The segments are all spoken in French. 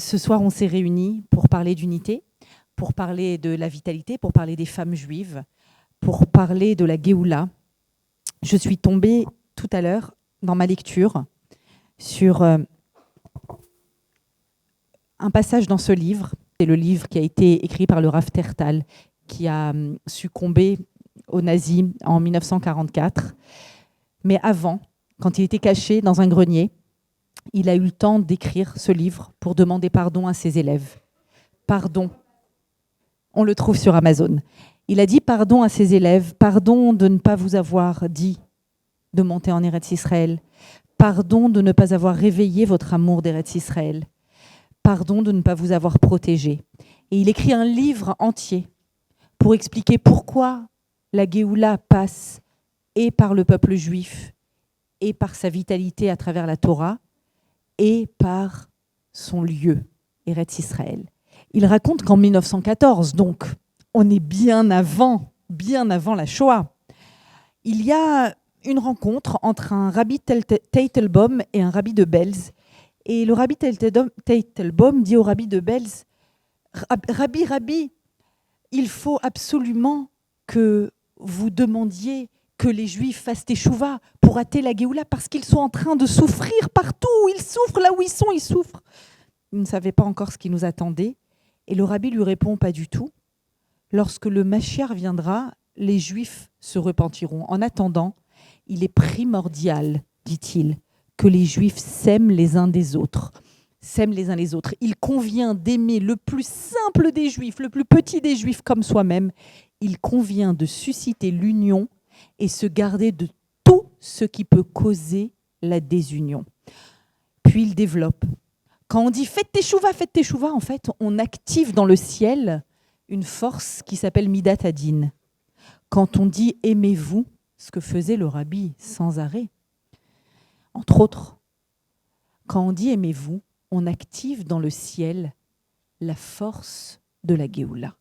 Ce soir, on s'est réunis pour parler d'unité, pour parler de la vitalité, pour parler des femmes juives, pour parler de la Géoula. Je suis tombée tout à l'heure dans ma lecture sur un passage dans ce livre. C'est le livre qui a été écrit par le Rav Tertal, qui a succombé aux nazis en 1944. Mais avant, quand il était caché dans un grenier, il a eu le temps d'écrire ce livre pour demander pardon à ses élèves. Pardon. On le trouve sur Amazon. Il a dit pardon à ses élèves, pardon de ne pas vous avoir dit de monter en Eretz Israël, pardon de ne pas avoir réveillé votre amour d'Eretz Israël, pardon de ne pas vous avoir protégé. Et il écrit un livre entier pour expliquer pourquoi la Géoula passe et par le peuple juif et par sa vitalité à travers la Torah et par son lieu, Eretz Israël. Il raconte qu'en 1914, donc on est bien avant la Shoah, il y a une rencontre entre un rabbi Teitelbaum et un rabbi de Belz. Et le rabbi Teitelbaum dit au rabbi de Belz, Rabbi, il faut absolument que vous demandiez que les Juifs fassent teshuva pour hâter la Géoula parce qu'ils sont en train de souffrir partout. Ils souffrent là où ils sont, ils souffrent. Ils ne savaient pas encore ce qui nous attendait. Et le rabbi lui répond pas du tout. Lorsque le Mashiach viendra, les Juifs se repentiront. En attendant, il est primordial, dit-il, que les Juifs s'aiment les uns des autres. S'aiment les uns les autres. Il convient d'aimer le plus simple des Juifs, le plus petit des Juifs comme soi-même. Il convient de susciter l'union et se garder de tout ce qui peut causer la désunion. Puis il développe. Quand on dit faites teshuva, en fait, on active dans le ciel une force qui s'appelle Midat Hadin. Quand on dit aimez-vous, ce que faisait le rabbi sans arrêt, entre autres, quand on dit aimez-vous, on active dans le ciel la force de la Géoula.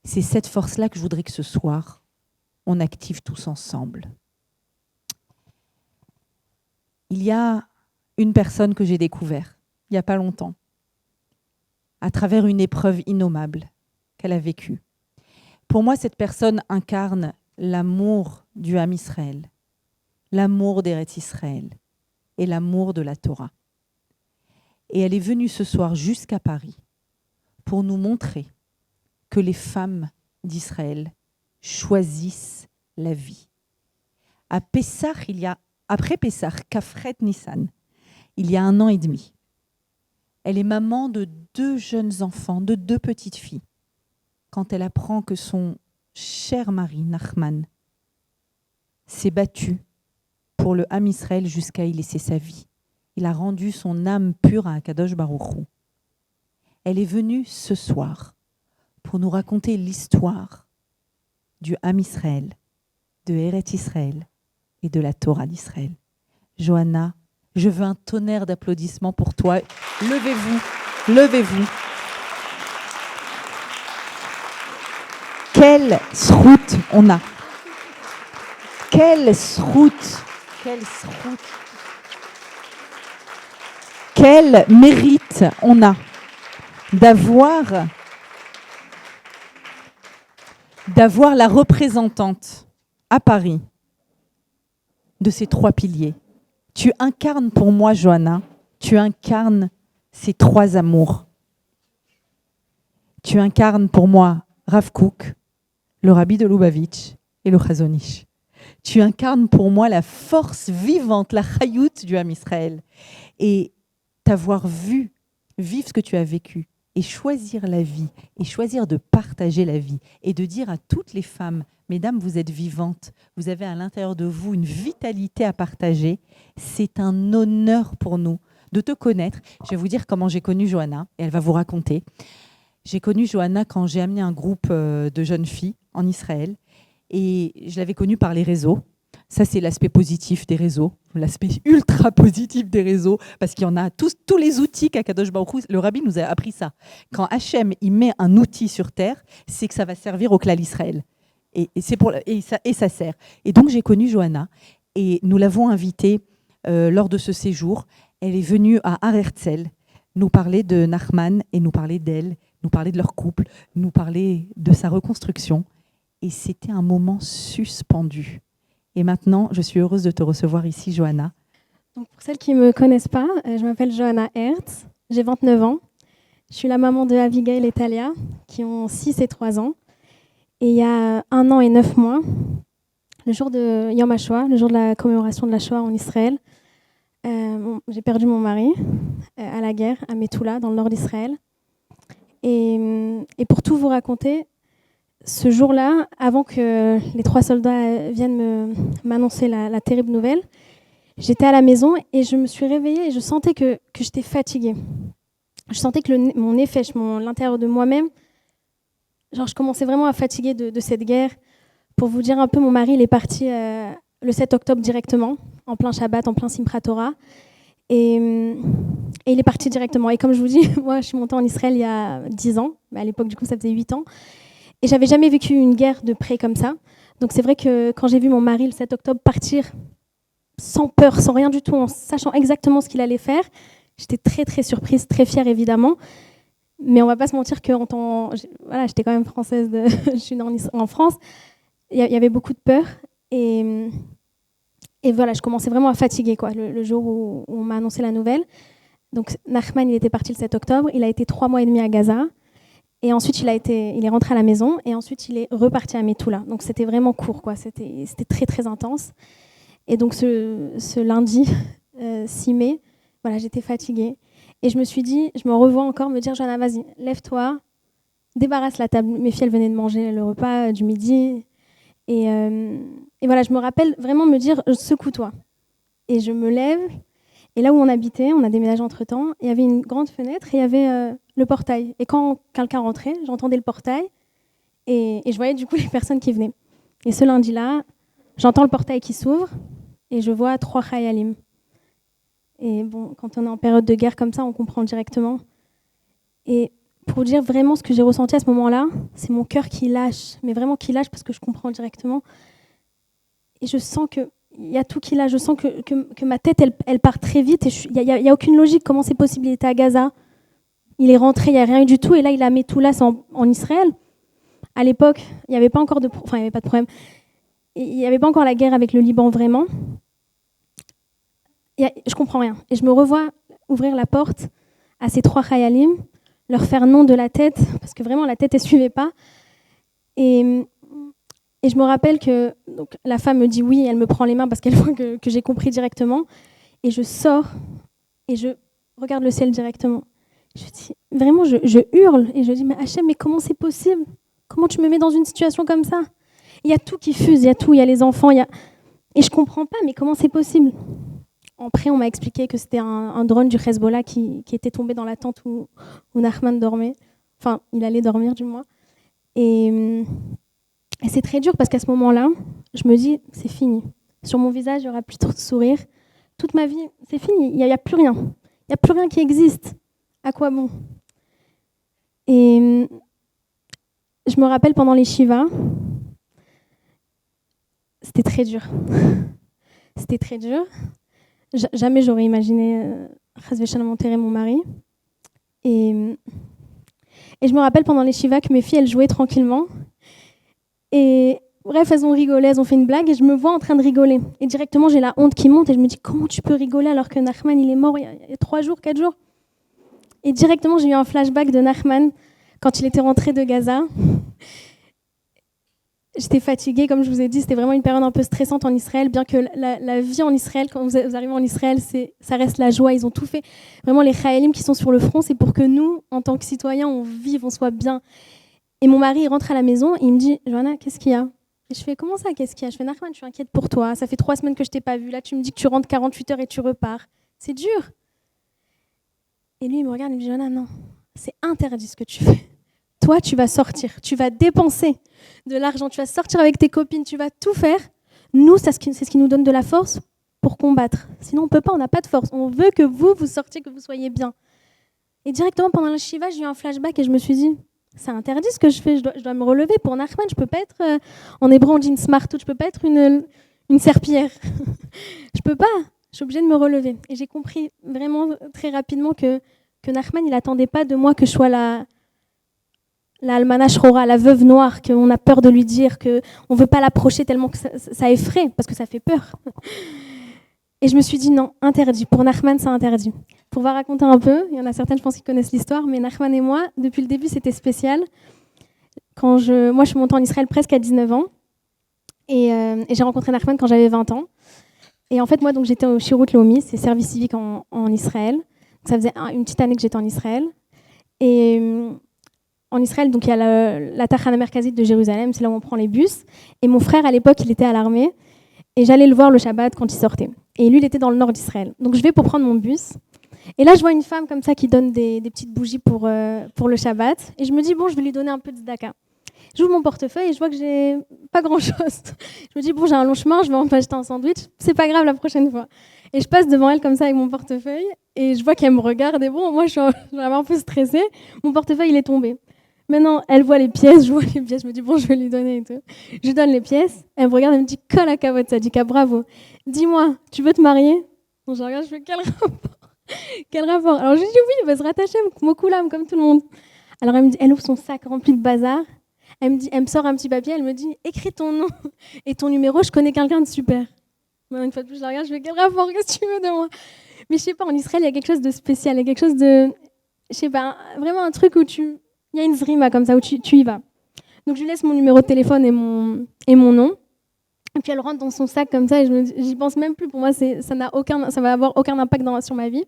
C'est cette force-là que je voudrais que ce soir, on active tous ensemble. Il y a une personne que j'ai découverte, il n'y a pas longtemps, à travers une épreuve innommable qu'elle a vécue. Pour moi, cette personne incarne l'amour du Ham Israël, l'amour d'Eretz Israël et l'amour de la Torah. Et elle est venue ce soir jusqu'à Paris pour nous montrer que les femmes d'Israël choisissent la vie. À Pessah, après Pessah, Kafret Nissan, il y a 1 an et demi, elle est maman de 2 jeunes enfants, de 2 petites filles. Quand elle apprend que son cher mari, Nachman, s'est battu pour le Ham Israël jusqu'à y laisser sa vie. Il a rendu son âme pure à Akadosh Baruch Hu. Elle est venue ce soir pour nous raconter l'histoire du Ham Israël, de Eretz Israël et de la Torah d'Israël. Johanna, je veux un tonnerre d'applaudissements pour toi. Levez-vous. Quelle sroute on a. Quel mérite on a d'avoir la représentante à Paris de ces 3 piliers. Tu incarnes pour moi, Johanna, tu incarnes ces 3 amours. Tu incarnes pour moi Rav Kook, le rabbi de Lubavitch et le Chazon Ish. Tu incarnes pour moi la force vivante, la chayout du Ham Israël. Et t'avoir vu vivre ce que tu as vécu et choisir la vie et choisir de partager la vie et de dire à toutes les femmes, mesdames, vous êtes vivantes, vous avez à l'intérieur de vous une vitalité à partager. C'est un honneur pour nous de te connaître. Je vais vous dire comment j'ai connu Johanna et elle va vous raconter. J'ai connu Johanna quand j'ai amené un groupe de jeunes filles en Israël et je l'avais connue par les réseaux. Ça, c'est l'aspect positif des réseaux, l'aspect ultra positif des réseaux, parce qu'il y en a tous les outils qu'Akadosh Baruch Hu, le rabbi nous a appris ça. Quand Hachem il met un outil sur terre, c'est que ça va servir au Klal Israël. Et ça sert. Et donc, j'ai connu Johanna et nous l'avons invitée lors de ce séjour. Elle est venue à Har Herzl nous parler de Nachman et nous parler d'elle, nous parler de leur couple, nous parler de sa reconstruction. Et c'était un moment suspendu. Et maintenant, je suis heureuse de te recevoir ici, Johanna. Donc pour celles qui ne me connaissent pas, je m'appelle Johanna Hertz, j'ai 29 ans. Je suis la maman de Abigail et Talia, qui ont 6 et 3 ans. Et il y a 1 an et 9 mois, le jour de Yom HaShoah, le jour de la commémoration de la Shoah en Israël, j'ai perdu mon mari à la guerre, à Metula, dans le nord d'Israël. Et pour tout vous raconter, ce jour-là, avant que les 3 soldats viennent m'annoncer la terrible nouvelle, j'étais à la maison et je me suis réveillée et je sentais que j'étais fatiguée. Je sentais que mon nefesh, l'intérieur de moi-même, genre je commençais vraiment à fatiguer de cette guerre. Pour vous dire un peu, mon mari, il est parti le 7 octobre directement, en plein Shabbat, en plein Simchat Torah. Et il est parti directement. Et comme je vous dis, moi, je suis montée en Israël il y a 10 ans. À l'époque, du coup, ça faisait 8 ans. Et j'avais jamais vécu une guerre de près comme ça. Donc c'est vrai que quand j'ai vu mon mari le 7 octobre partir sans peur, sans rien du tout, en sachant exactement ce qu'il allait faire, j'étais très très surprise, très fière évidemment. Mais on va pas se mentir que voilà, j'étais quand même française, je suis née en France. Il y avait beaucoup de peur. Et voilà, je commençais vraiment à fatiguer quoi, le jour où on m'a annoncé la nouvelle. Donc Nachman, il était parti le 7 octobre. Il a été 3 mois et demi à Gaza. Et ensuite, il est rentré à la maison. Et ensuite, il est reparti à Metula. Donc c'était vraiment court, quoi. C'était très très intense. Et donc ce lundi 6 mai, voilà, j'étais fatiguée. Et je me suis dit, je me revois encore me dire, Johanna, vas-y, lève-toi, débarrasse la table. Mes filles, elles venaient de manger le repas du midi. Et voilà, je me rappelle vraiment me dire, secoue-toi. Et je me lève. Et là où on habitait, on a déménagé entre-temps, il y avait une grande fenêtre et il y avait le portail. Et quand quelqu'un rentrait, j'entendais le portail et je voyais du coup les personnes qui venaient. Et ce lundi-là, j'entends le portail qui s'ouvre et je vois 3 Chayalim. Et bon, quand on est en période de guerre comme ça, on comprend directement. Et pour dire vraiment ce que j'ai ressenti à ce moment-là, c'est mon cœur qui lâche, mais vraiment qui lâche parce que je comprends directement. Et je sens qu'il y a tout qui lâche. Je sens que ma tête, elle part très vite. Il n'y a aucune logique. Comment c'est possible? Il était à Gaza. Il est rentré, il n'y a rien eu du tout. Et là, il a mis tout là en Israël. À l'époque, il n'y avait pas encore il n'y avait pas de problème. Il n'y avait pas encore la guerre avec le Liban, vraiment. Je ne comprends rien. Et je me revois ouvrir la porte à ces 3 Chayalim, leur faire non de la tête, parce que vraiment, la tête, elle ne suivait pas. Et je me rappelle que donc, la femme me dit oui, elle me prend les mains parce qu'elle voit que j'ai compris directement. Et je sors et je regarde le ciel directement. Je dis, vraiment, je hurle et je dis, mais Hachem, mais comment c'est possible? Comment tu me mets dans une situation comme ça? Il y a tout qui fuse, il y a tout, il y a les enfants, et je comprends pas, mais comment c'est possible? Après, on m'a expliqué que c'était un drone du Hezbollah qui était tombé dans la tente où Nachman dormait. Enfin, il allait dormir du moins. Et c'est très dur parce qu'à ce moment-là, je me dis, c'est fini. Sur mon visage, il n'y aura plus trop de sourire. Toute ma vie, c'est fini. Il n'y a plus rien. Il n'y a plus rien qui existe. À quoi bon? Et je me rappelle pendant les Shivas, c'était très dur. C'était très dur. Jamais j'aurais imaginé enterrer mon mari. Et je me rappelle pendant les Shivas que mes filles, elles jouaient tranquillement. Et bref, elles ont rigolé, elles ont fait une blague et je me vois en train de rigoler. Et directement, j'ai la honte qui monte et je me dis, comment tu peux rigoler alors que Nachman, il est mort il y a 3 jours, 4 jours? Et directement, j'ai eu un flashback de Nachman quand il était rentré de Gaza. J'étais fatiguée, comme je vous ai dit, c'était vraiment une période un peu stressante en Israël, bien que la vie en Israël, quand vous arrivez en Israël, ça reste la joie. Ils ont tout fait. Vraiment, les Chayalim qui sont sur le front, c'est pour que nous, en tant que citoyens, on vive, on soit bien. Et mon mari, il rentre à la maison et il me dit, Johanna, qu'est-ce qu'il y a? Et je fais, comment ça, qu'est-ce qu'il y a? Je fais, Nachman, je suis inquiète pour toi. Ça fait 3 semaines que je t'ai pas vue. Là, tu me dis que tu rentres 48 heures et tu repars. C'est dur. Et lui, il me regarde et me dit, Johanna, non, c'est interdit ce que tu fais. Toi, tu vas sortir, tu vas dépenser de l'argent, tu vas sortir avec tes copines, tu vas tout faire. Nous, c'est ce qui nous donne de la force pour combattre. Sinon, on ne peut pas, on n'a pas de force. On veut que vous sortiez, que vous soyez bien. Et directement, pendant le Shiva, j'ai eu un flashback et je me suis dit, c'est interdit ce que je fais, je dois me relever. Pour Nachman, je ne peux pas être, en hébreu on dit une smartout, je ne peux pas être une serpillière. Je ne peux pas, je suis obligée de me relever. Et j'ai compris vraiment très rapidement que que Nachman, il n'attendait pas de moi que je sois la almana shrora, la veuve noire, qu'on a peur de lui dire, qu'on ne veut pas l'approcher tellement que ça effraie, parce que ça fait peur. Et je me suis dit non, interdit. Pour Nachman, c'est interdit. Pour vous raconter un peu, il y en a certaines, je pense, qui connaissent l'histoire, mais Nachman et moi, depuis le début, c'était spécial. Moi, je suis montée en Israël presque à 19 ans, et j'ai rencontré Nachman quand j'avais 20 ans. Et en fait, moi, donc, j'étais au Shirut Leumi, c'est service civique en Israël. Donc, ça faisait une petite année que j'étais en Israël. Et en Israël, donc, il y a la Tachana Merkazit de Jérusalem, c'est là où on prend les bus. Et mon frère, à l'époque, il était à l'armée. Et j'allais le voir le Shabbat quand il sortait. Et lui, il était dans le nord d'Israël. Donc, je vais pour prendre mon bus. Et là, je vois une femme comme ça qui donne des petites bougies pour le Shabbat. Et je me dis, bon, je vais lui donner un peu de tzedaka. J'ouvre mon portefeuille et je vois que j'ai pas grand-chose. Je me dis, bon, j'ai un long chemin, je vais en acheter un sandwich. C'est pas grave la prochaine fois. Et je passe devant elle comme ça avec mon portefeuille. Et je vois qu'elle me regarde. Et bon, moi, je suis un peu stressée. Mon portefeuille, il est tombé. Maintenant, elle voit les pièces, je vois les pièces, je me dis, bon, je vais lui donner et tout. Je lui donne les pièces, elle me regarde, elle me dit, colle à cavote, ça dit qu'à bravo. Dis-moi, tu veux te marier? Donc je regarde, je fais, quel rapport? Quel rapport? Alors je lui dis, oui, elle va se rattacher, Mokoulam, comme tout le monde. Alors elle me dit, elle ouvre son sac rempli de bazar, elle me sort un petit papier, elle me dit, écris ton nom et ton numéro, je connais quelqu'un de super. Maintenant, une fois de plus, je la regarde, je fais, quel rapport? Qu'est-ce que tu veux de moi? Mais je sais pas, en Israël, il y a quelque chose de spécial, il y a quelque chose de, je sais pas, vraiment un truc où il y a une zrima comme ça, où tu y vas. Donc je lui laisse mon numéro de téléphone et mon nom. Et puis elle rentre dans son sac comme ça et j'y pense même plus. Pour moi, ça va avoir aucun impact sur ma vie.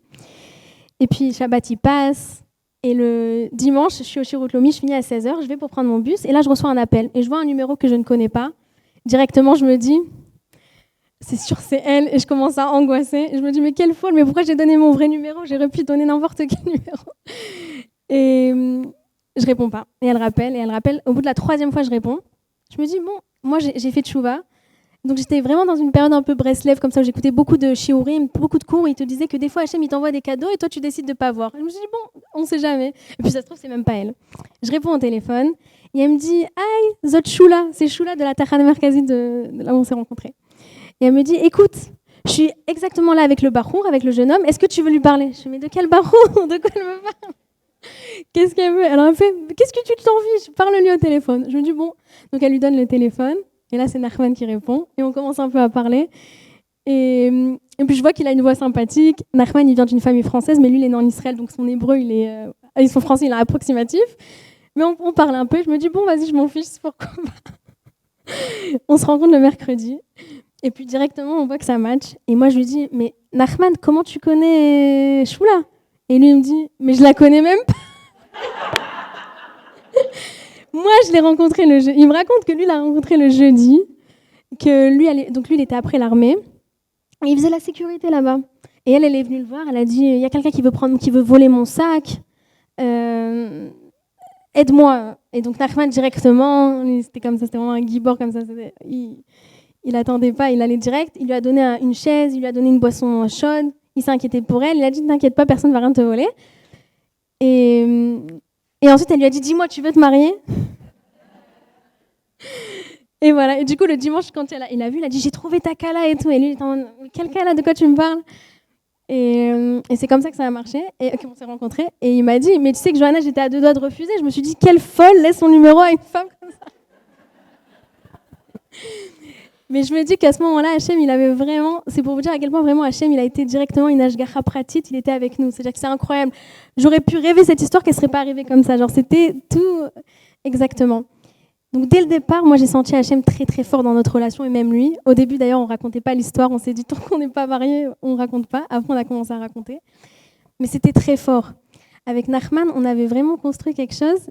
Et puis Shabbat, il passe. Et le dimanche, je suis au Shirut Leumi, je finis à 16h, je vais pour prendre mon bus. Et là, je reçois un appel. Et je vois un numéro que je ne connais pas. Directement, je me dis, c'est sûr, c'est elle. Et je commence à angoisser. Et je me dis, mais quelle folle, mais pourquoi j'ai donné mon vrai numéro? J'aurais pu donner n'importe quel numéro. Et je réponds pas. Et elle rappelle. Au bout de la 3e fois, je réponds. Je me dis, bon, moi, j'ai fait tchouva. Donc, j'étais vraiment dans une période un peu Breslev, comme ça, où j'écoutais beaucoup de shiurim, beaucoup de cours, où il te disait que des fois, Hachem, il t'envoie des cadeaux et toi, tu décides de pas voir. Et je me suis dit, bon, on sait jamais. Et puis, ça se trouve, c'est même pas elle. Je réponds au téléphone et elle me dit, aïe, Zot Shula, c'est Shula de la Tachana Merkazit de là où on s'est rencontrés. Et elle me dit, écoute, je suis exactement là avec le barour, avec le jeune homme, est-ce que tu veux lui parler? Je dis, mais de quel barour? De quoi elle me parle? Qu'est-ce qu'elle veut? Alors elle me fait, qu'est-ce que tu t'en fiches? Parle-lui au téléphone. Je me dis, bon. Donc elle lui donne le téléphone. Et là, c'est Nachman qui répond. Et on commence un peu à parler. Et puis je vois qu'il a une voix sympathique. Nachman, il vient d'une famille française, mais lui, il est né en Israël. Donc son hébreu, son français, il est approximatif. Mais on parle un peu. Je me dis, bon, vas-y, je m'en fiche, c'est pourquoi pas. On se rencontre le mercredi. Et puis directement, on voit que ça match. Et moi, je lui dis, mais Nachman, comment tu connais Shula? Et lui, il me dit, mais je la connais même pas. Moi, je l'ai rencontré le jeudi. Il me raconte que lui, il l'a rencontré le jeudi. Que lui, il était après l'armée. Et il faisait la sécurité là-bas. Et elle est venue le voir. Elle a dit, il y a quelqu'un qui veut voler mon sac. Aide-moi. Et donc, Nachman, directement, c'était comme ça, c'était vraiment un gibor comme ça. Il attendait pas, il allait direct. Il lui a donné une chaise, il lui a donné une boisson chaude. Il s'est inquiété pour elle. Il a dit, t'inquiète pas, personne ne va rien te voler. Et ensuite, elle lui a dit, dis-moi, tu veux te marier? Et voilà. Et du coup, le dimanche, quand il a vu, il a dit, j'ai trouvé ta kala et tout. Et lui, il était en mode, quelle kala, de quoi tu me parles? Et c'est comme ça que ça a marché, et qu'on s'est rencontrés. Et il m'a dit, mais tu sais que Johanna, j'étais à 2 doigts de refuser. Je me suis dit, quelle folle laisse son numéro à une femme comme ça. Mais je me dis qu'à ce moment-là, Hachem, il avait vraiment... C'est pour vous dire à quel point vraiment Hachem, il a été directement une Ashgacha pratit, il était avec nous. C'est-à-dire que c'est incroyable. J'aurais pu rêver cette histoire qu'elle ne serait pas arrivée comme ça. Genre, c'était tout exactement. Donc, dès le départ, moi, j'ai senti Hachem très, très fort dans notre relation, et même lui. Au début, d'ailleurs, on ne racontait pas l'histoire. On s'est dit, tant qu'on n'est pas mariés, on ne raconte pas. Après, on a commencé à raconter. Mais c'était très fort. Avec Nachman, on avait vraiment construit quelque chose.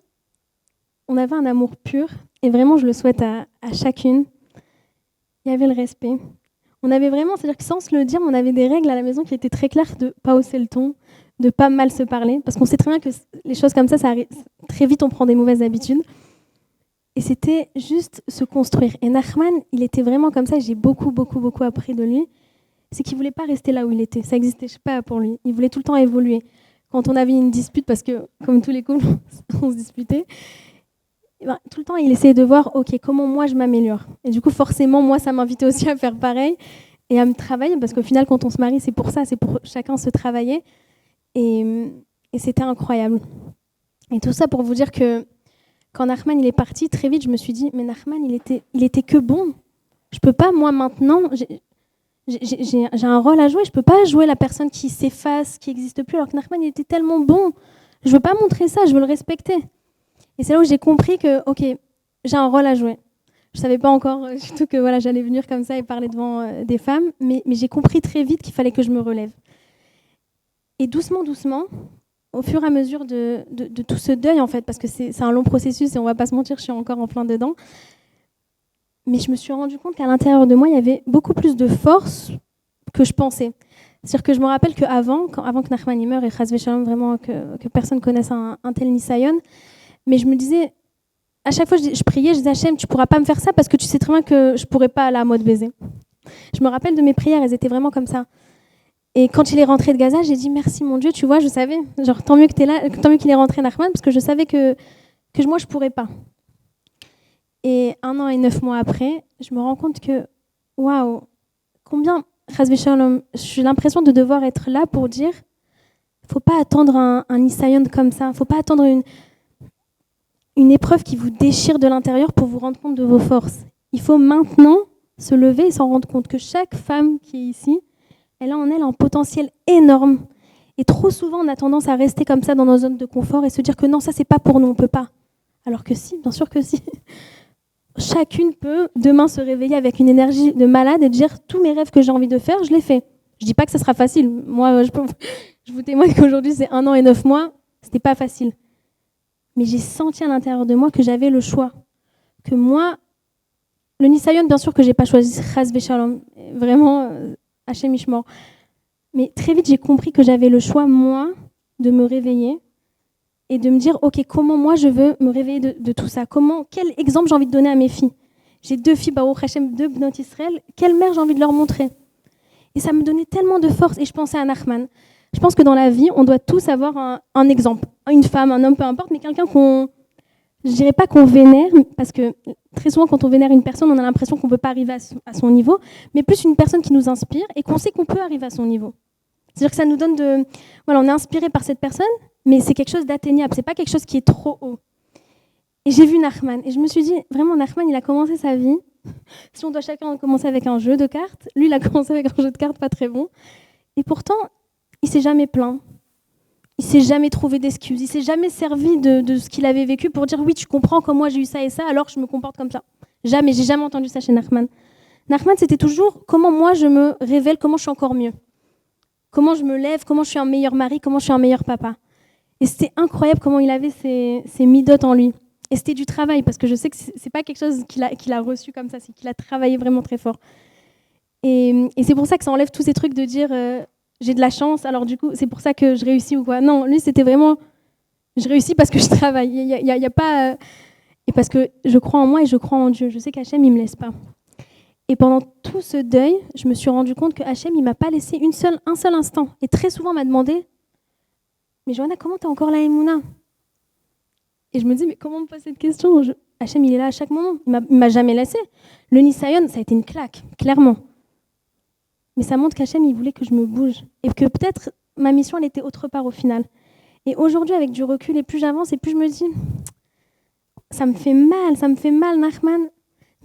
On avait un amour pur. Et vraiment, je le souhaite à chacune. Il y avait le respect. On avait vraiment, c'est-à-dire que sans se le dire, on avait des règles à la maison qui étaient très claires de ne pas hausser le ton, de ne pas mal se parler. Parce qu'on sait très bien que les choses comme ça arrive. Très vite, on prend des mauvaises habitudes. Et c'était juste se construire. Et Nachman, il était vraiment comme ça. J'ai beaucoup, beaucoup, beaucoup appris de lui. C'est qu'il ne voulait pas rester là où il était. Ça n'existait pas pour lui. Il voulait tout le temps évoluer. Quand on avait une dispute, parce que comme tous les couples, on se disputait, ben, tout le temps, il essayait de voir, OK, comment moi je m'améliore. Et du coup, forcément, moi, ça m'invitait aussi à faire pareil et à me travailler, parce qu'au final, quand on se marie, c'est pour ça, c'est pour chacun se travailler. Et Et c'était incroyable. Et tout ça pour vous dire que quand Nachman il est parti, très vite, je me suis dit, mais Nachman, il était que bon. Je peux pas, moi, maintenant, j'ai un rôle à jouer. Je peux pas jouer la personne qui s'efface, qui n'existe plus, alors que Nachman, il était tellement bon. Je veux pas montrer ça, je veux le respecter. Et c'est là où j'ai compris que, ok, j'ai un rôle à jouer. Je savais pas encore du tout que voilà, j'allais venir comme ça et parler devant des femmes, mais j'ai compris très vite qu'il fallait que je me relève. Et doucement, doucement, au fur et à mesure de tout ce deuil, en fait, parce que c'est un long processus et on va pas se mentir, je suis encore en plein dedans, mais je me suis rendu compte qu'à l'intérieur de moi, il y avait beaucoup plus de force que je pensais. C'est-à-dire que je me rappelle qu'avant, avant que Nachman meure, et Chas Veshalom, vraiment que personne connaisse un tel Nisayon, mais je me disais, à chaque fois je priais, je disais Hachem, tu pourras pas me faire ça parce que tu sais très bien que je pourrais pas aller à mode baiser. Je me rappelle de mes prières, elles étaient vraiment comme ça. Et quand il est rentré de Gaza, j'ai dit merci mon Dieu, tu vois, je savais, genre tant mieux que t'es là, tant mieux qu'il est rentré Nachman, parce que je savais que moi je pourrais pas. Et 1 an et 9 mois après, je me rends compte que waouh, combien j'ai l'impression de devoir être là pour dire, faut pas attendre un Nisayon comme ça, faut pas attendre une épreuve qui vous déchire de l'intérieur pour vous rendre compte de vos forces. Il faut maintenant se lever et s'en rendre compte que chaque femme qui est ici, elle a en elle un potentiel énorme. Et trop souvent, on a tendance à rester comme ça dans nos zones de confort et se dire que non, ça, c'est pas pour nous, on peut pas. Alors que si, bien sûr que si. Chacune peut demain se réveiller avec une énergie de malade et dire tous mes rêves que j'ai envie de faire, je les fais. Je dis pas que ça sera facile. Moi, je vous témoigne qu'aujourd'hui, c'est 1 an et 9 mois. C'était pas facile. Mais j'ai senti à l'intérieur de moi que j'avais le choix. Que moi, le Nisayon, bien sûr que j'ai pas choisi Chas Veshalom. Vraiment, Hachem Ishmor. Mais très vite, j'ai compris que j'avais le choix, moi, de me réveiller et de me dire, ok, comment moi je veux me réveiller de tout ça? Quel exemple j'ai envie de donner à mes filles? J'ai 2 filles, Baruch Hashem, 2 Bnot Israël. Quelle mère j'ai envie de leur montrer? Et ça me donnait tellement de force. Et je pensais à Nachman. Je pense que dans la vie, on doit tous avoir un exemple. Une femme, un homme, peu importe, mais quelqu'un je dirais pas qu'on vénère, parce que très souvent, quand on vénère une personne, on a l'impression qu'on ne peut pas arriver à son niveau, mais plus une personne qui nous inspire et qu'on sait qu'on peut arriver à son niveau. C'est-à-dire que ça nous donne Voilà, on est inspiré par cette personne, mais c'est quelque chose d'atteignable, c'est pas quelque chose qui est trop haut. Et j'ai vu Nachman, et je me suis dit, vraiment, Nachman, il a commencé sa vie. Si on doit chacun commencer avec un jeu de cartes, lui, il a commencé avec un jeu de cartes pas très bon. Et pourtant, il s'est jamais plaint. Il s'est jamais trouvé d'excuses. Il s'est jamais servi de ce qu'il avait vécu pour dire oui, tu comprends, comme moi j'ai eu ça et ça, alors je me comporte comme ça. Jamais, j'ai jamais entendu ça chez Nachman. Nachman, c'était toujours comment moi je me révèle, comment je suis encore mieux. Comment je me lève, comment je suis un meilleur mari, comment je suis un meilleur papa. Et c'était incroyable comment il avait ces midotes en lui. Et c'était du travail, parce que je sais que c'est pas quelque chose qu'il a reçu comme ça, c'est qu'il a travaillé vraiment très fort. Et c'est pour ça que ça enlève tous ces trucs de dire j'ai de la chance, alors du coup c'est pour ça que je réussis ou quoi. Non, lui c'était vraiment je réussis parce que je travaille. Il y a pas et parce que je crois en moi et je crois en Dieu. Je sais qu'Hachem il me laisse pas. Et pendant tout ce deuil, je me suis rendu compte que Hachem il m'a pas laissé un seul instant. Et très souvent on m'a demandé mais Johanna, comment t'as encore la Emouna? Et je me dis mais comment on me pose cette question? Hachem il est là à chaque moment. Il m'a jamais laissé. Le Nisayon ça a été une claque, clairement. Mais ça montre qu'Hachem, il voulait que je me bouge. Et que peut-être ma mission, elle était autre part au final. Et aujourd'hui, avec du recul, et plus j'avance, et plus je me dis, ça me fait mal, Nachman.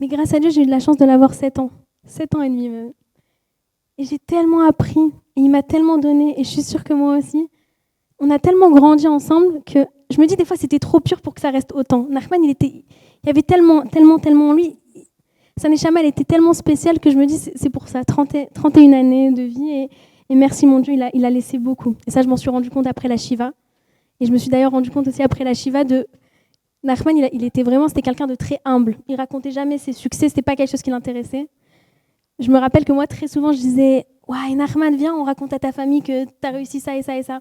Mais grâce à Dieu, j'ai eu de la chance de l'avoir 7 ans. 7 ans et demi même. Et j'ai tellement appris, et il m'a tellement donné, et je suis sûre que moi aussi, on a tellement grandi ensemble que je me dis des fois, c'était trop pur pour que ça reste autant. Nachman, il y avait tellement en lui. Sa Neshama, elle était tellement spéciale que je me dis, c'est pour ça, 31 années de vie, et merci mon Dieu, il a laissé beaucoup. Et ça, je m'en suis rendu compte après la Shiva. Et je me suis d'ailleurs rendu compte aussi après la Shiva de... Nachman, c'était quelqu'un de très humble. Il racontait jamais ses succès, c'était pas quelque chose qui l'intéressait. Je me rappelle que moi, très souvent, je disais, ouais, Nachman, viens, on raconte à ta famille que tu as réussi ça et ça et ça.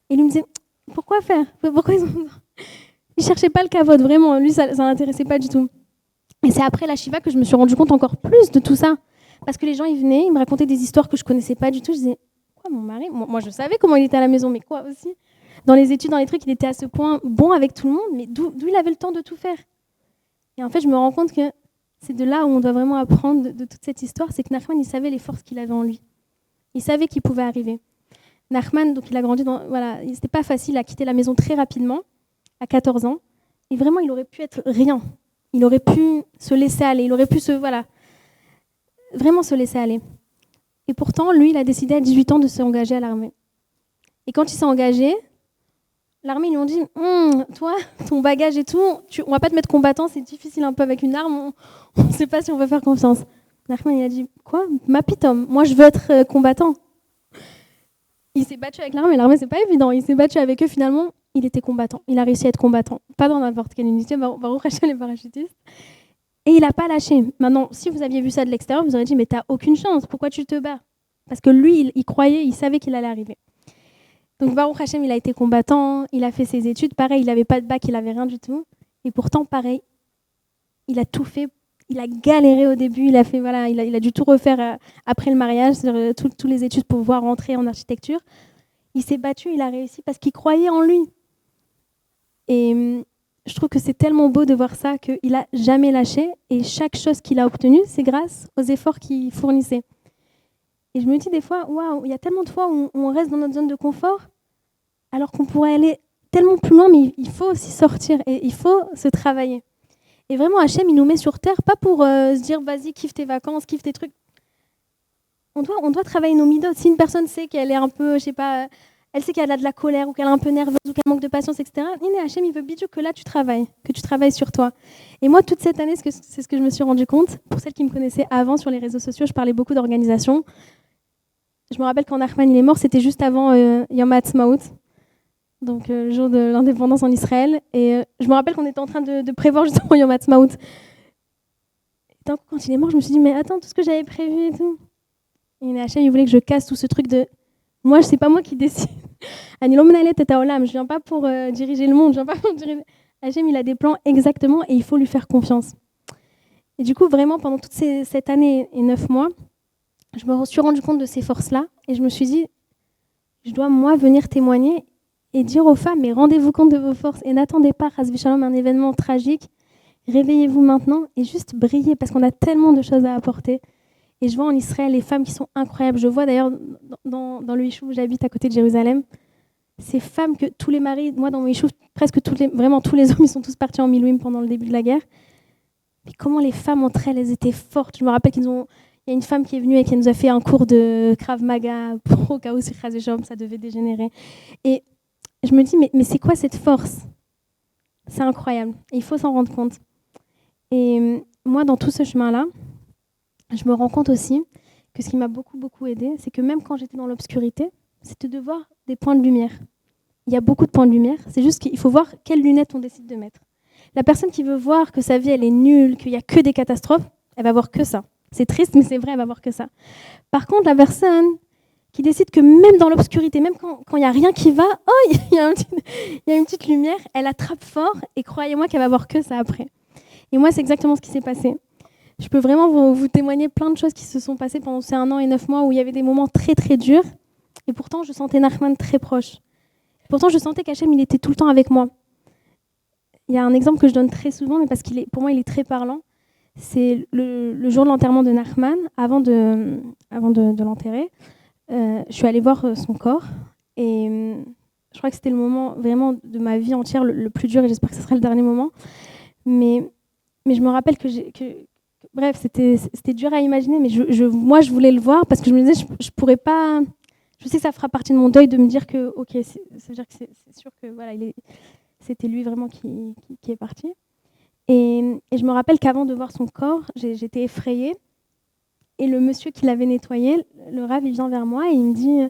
Et lui me disait, pourquoi faire? Pourquoi il cherchait pas le kavod, vraiment. Lui, ça l'intéressait pas du tout. Et c'est après la Shiva que je me suis rendu compte encore plus de tout ça. Parce que les gens, ils venaient, ils me racontaient des histoires que je connaissais pas du tout. Je disais, quoi, mon mari? Moi, je savais comment il était à la maison, mais quoi aussi? Dans les études, dans les trucs, il était à ce point bon avec tout le monde, mais d'où il avait le temps de tout faire? Et en fait, je me rends compte que c'est de là où on doit vraiment apprendre de toute cette histoire, c'est que Nachman, il savait les forces qu'il avait en lui. Il savait qu'il pouvait arriver. Nachman, donc il a grandi c'était pas facile, il a quitté la maison très rapidement, à 14 ans. Et vraiment, il aurait pu être rien. Il aurait pu se laisser aller, il aurait pu vraiment se laisser aller. Et pourtant, lui, il a décidé à 18 ans de s'engager à l'armée. Et quand il s'est engagé, l'armée, ils lui ont dit toi, ton bagage et tout, on va pas te mettre combattant, c'est difficile un peu avec une arme, on ne sait pas si on va faire confiance. Nachman, il a dit quoi, ma pitom, moi je veux être combattant. Il s'est battu avec l'armée, c'est pas évident, il s'est battu avec eux, finalement, il était combattant, il a réussi à être combattant, pas dans n'importe quelle unité, Baruch Hashem les parachutistes. Et il n'a pas lâché. Maintenant, si vous aviez vu ça de l'extérieur, vous auriez dit mais t'as aucune chance, pourquoi tu te bats? Parce que lui, il croyait, il savait qu'il allait arriver. Donc Baruch Hashem, il a été combattant, il a fait ses études, pareil, il n'avait pas de bac, il n'avait rien du tout. Et pourtant, pareil, il a tout fait, il a galéré au début, il a dû tout refaire après le mariage, toutes les études pour pouvoir rentrer en architecture. Il s'est battu, il a réussi parce qu'il croyait en lui. Et je trouve que c'est tellement beau de voir ça, qu'il n'a jamais lâché. Et chaque chose qu'il a obtenue, c'est grâce aux efforts qu'il fournissait. Et je me dis des fois, waouh, il y a tellement de fois où on reste dans notre zone de confort, alors qu'on pourrait aller tellement plus loin, mais il faut aussi sortir et il faut se travailler. Et vraiment, Hachem, il nous met sur terre, pas pour se dire, vas-y, kiffe tes vacances, kiffe tes trucs. On doit travailler nos midotes. Si une personne sait qu'elle est un peu, je sais pas, elle sait qu'elle a de la colère ou qu'elle est un peu nerveuse ou qu'elle manque de patience, etc., Hachem, il veut bidou que là, tu travailles, que tu travailles sur toi. Et moi, toute cette année, c'est ce que je me suis rendu compte. Pour celles qui me connaissaient avant sur les réseaux sociaux, je parlais beaucoup d'organisation. Je me rappelle quand Nachman il est mort, c'était juste avant Yom HaAtzmaut, donc le jour de l'indépendance en Israël. Et je me rappelle qu'on était en train de prévoir justement Yom HaAtzmaut. Et d'un coup, quand il est mort, je me suis dit, mais attends, tout ce que j'avais prévu et tout. Et Hachem, il voulait que je casse tout ce truc de... Moi, c'est pas moi qui décide. Anilo Menalet et Taolam, je viens pas pour diriger le monde, je viens pas pour diriger... Hachem, il a des plans exactement et il faut lui faire confiance. Et du coup, vraiment, pendant toute cette année et 9 mois, je me suis rendu compte de ces forces-là et je me suis dit, je dois, moi, venir témoigner et dire aux femmes, mais rendez-vous compte de vos forces et n'attendez pas, Chas v'Shalom, un événement tragique. Réveillez-vous maintenant et juste brillez parce qu'on a tellement de choses à apporter. Et je vois en Israël les femmes qui sont incroyables. Je vois d'ailleurs dans le Yishuv où j'habite à côté de Jérusalem, ces femmes que tous les maris, moi dans mon Yishuv, presque vraiment tous les hommes, ils sont tous partis en Milouim pendant le début de la guerre. Mais comment les femmes entre elles étaient fortes. Je me rappelle il y a une femme qui est venue et qui nous a fait un cours de Krav Maga pour au cas où ça devait dégénérer. Et je me dis, mais c'est quoi cette force? C'est incroyable. Et il faut s'en rendre compte. Et moi, dans tout ce chemin-là, je me rends compte aussi que ce qui m'a beaucoup, beaucoup aidée, c'est que même quand j'étais dans l'obscurité, c'était de voir des points de lumière. Il y a beaucoup de points de lumière. C'est juste qu'il faut voir quelles lunettes on décide de mettre. La personne qui veut voir que sa vie, elle est nulle, qu'il n'y a que des catastrophes, elle va voir que ça. C'est triste, mais c'est vrai, elle va voir que ça. Par contre, la personne qui décide que même dans l'obscurité, même quand il n'y a rien qui va, oh, il y a une petite lumière, elle attrape fort et croyez-moi qu'elle va voir que ça après. Et moi, c'est exactement ce qui s'est passé. Je peux vraiment vous témoigner plein de choses qui se sont passées pendant ces 1 an et 9 mois où il y avait des moments très, très durs. Et pourtant, je sentais Nachman très proche. Pourtant, je sentais qu'Hachem, il était tout le temps avec moi. Il y a un exemple que je donne très souvent, mais parce pour moi, il est très parlant. C'est le jour de l'enterrement de Nachman, avant de l'enterrer. Je suis allée voir son corps. Et je crois que c'était le moment vraiment de ma vie entière le plus dur, et j'espère que ce sera le dernier moment. Mais je me rappelle bref, c'était dur à imaginer, mais moi, je voulais le voir parce que je me disais, je pourrais pas... Je sais que ça fera partie de mon deuil de me dire que, ok, ça veut dire que c'est sûr que voilà, c'était lui vraiment qui est parti. Et je me rappelle qu'avant de voir son corps, j'étais effrayée. Et le monsieur qui l'avait nettoyé, le Rav, il vient vers moi et il me dit,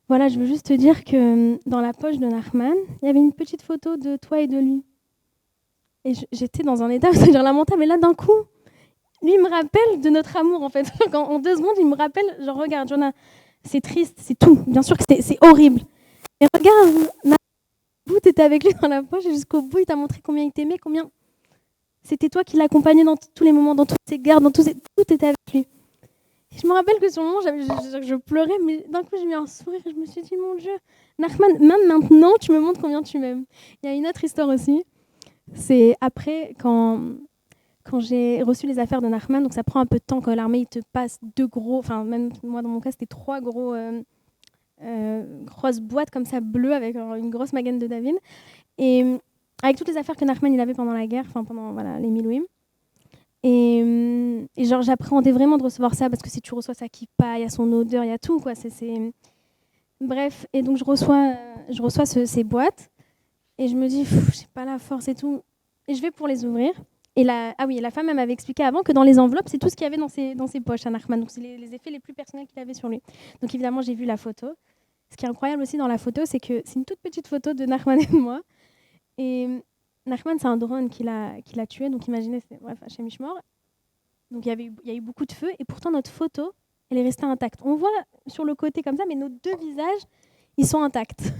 voilà, je veux juste te dire que dans la poche de Nachman, il y avait une petite photo de toi et de lui. Et j'étais dans un état, c'est-à-dire lamentable, mais là, d'un coup, lui, il me rappelle de notre amour, en fait. En 2 secondes, il me rappelle, genre, regarde, Jonah, c'est triste, c'est tout. Bien sûr que c'est horrible. Mais regarde, tu étais avec lui dans la poche et jusqu'au bout, il t'a montré combien il t'aimait, combien c'était toi qui l'accompagnais dans tous les moments, dans toutes ses gardes, tout était avec lui. Et je me rappelle que sur le moment, je pleurais, mais d'un coup, j'ai eu un sourire et je me suis dit, mon Dieu, Nachman, même maintenant, tu me montres combien tu m'aimes. Il y a une autre histoire aussi. C'est après, quand j'ai reçu les affaires de Nachman, donc ça prend un peu de temps quand l'armée il te passe 2 gros, enfin même moi dans mon cas c'était 3 gros grosse boîte comme ça bleue avec une grosse Magen de David. Et avec toutes les affaires que Nachman il avait pendant la guerre, enfin pendant les Milouim. Et genre j'appréhendais vraiment de recevoir ça parce que si tu reçois sa kippa, il y a son odeur, il y a tout quoi. Bref, et donc je reçois ces boîtes et je me dis j'ai pas la force et tout. Et je vais pour les ouvrir. Et la femme elle m'avait expliqué avant que dans les enveloppes c'est tout ce qu'il y avait dans ses poches à Nachman. Donc c'est les effets les plus personnels qu'il avait sur lui. Donc évidemment j'ai vu la photo. Ce qui est incroyable aussi dans la photo c'est que c'est une toute petite photo de Nachman et de moi. Et Nachman, c'est un drone qui l'a tué, donc imaginez, chez Mishmor. Donc il y a eu beaucoup de feu, et pourtant notre photo, elle est restée intacte. On voit sur le côté comme ça, mais nos deux visages, ils sont intacts.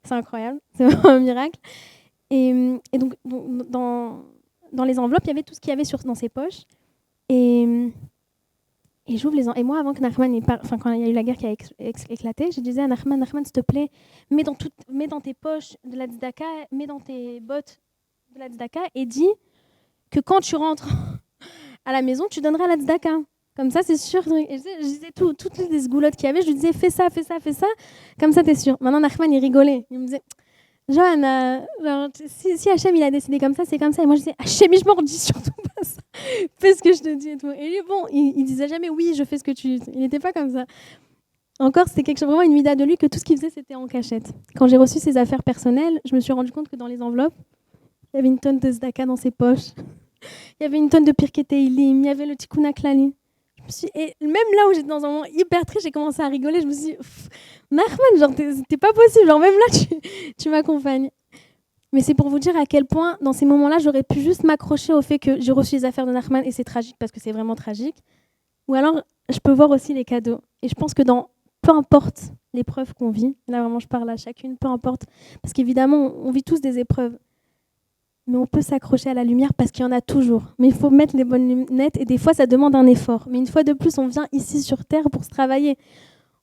C'est incroyable, c'est vraiment un miracle. Et donc dans les enveloppes, il y avait tout ce qu'il y avait dans ses poches. Et j'ouvre les enveloppes. Et moi, avant que Nachman, quand il y a eu la guerre qui a éclaté, je disais à Nachman, s'il te plaît, mets dans tes poches de la tzedaka, mets dans tes bottes de la tzedaka et dis que quand tu rentres à la maison, tu donneras la tzedaka. Comme ça, c'est sûr. Et je disais toutes les sgoulottes qu'il y avait, je lui disais fais ça. Comme ça, t'es sûr. Maintenant, Nachman, il rigolait. Il me disait Johanna, si Hachem il a décidé comme ça, c'est comme ça. Et moi je disais Hachem, je m'en dis surtout pas ça. Fais ce que je te dis et tout. Et lui, bon, il disait jamais oui, je fais ce que tu dis. Il n'était pas comme ça. Encore, c'était vraiment une mida de lui que tout ce qu'il faisait, c'était en cachette. Quand j'ai reçu ses affaires personnelles, je me suis rendu compte que dans les enveloppes, il y avait une tonne de tzedaka dans ses poches. Il y avait une tonne de Pirkei Teilim, il y avait le Tikkun HaKlali. Et même là où j'étais dans un moment hyper triste, j'ai commencé à rigoler. Je me suis dit, Nachman, genre, t'es pas possible. Genre, même là, tu m'accompagnes. Mais c'est pour vous dire à quel point, dans ces moments-là, j'aurais pu juste m'accrocher au fait que j'ai reçu les affaires de Nachman et c'est tragique parce que c'est vraiment tragique. Ou alors, je peux voir aussi les cadeaux. Et je pense que peu importe l'épreuve qu'on vit, là vraiment je parle à chacune, peu importe, parce qu'évidemment, on vit tous des épreuves. Mais on peut s'accrocher à la lumière parce qu'il y en a toujours. Mais il faut mettre les bonnes lunettes et des fois, ça demande un effort. Mais une fois de plus, on vient ici sur Terre pour se travailler.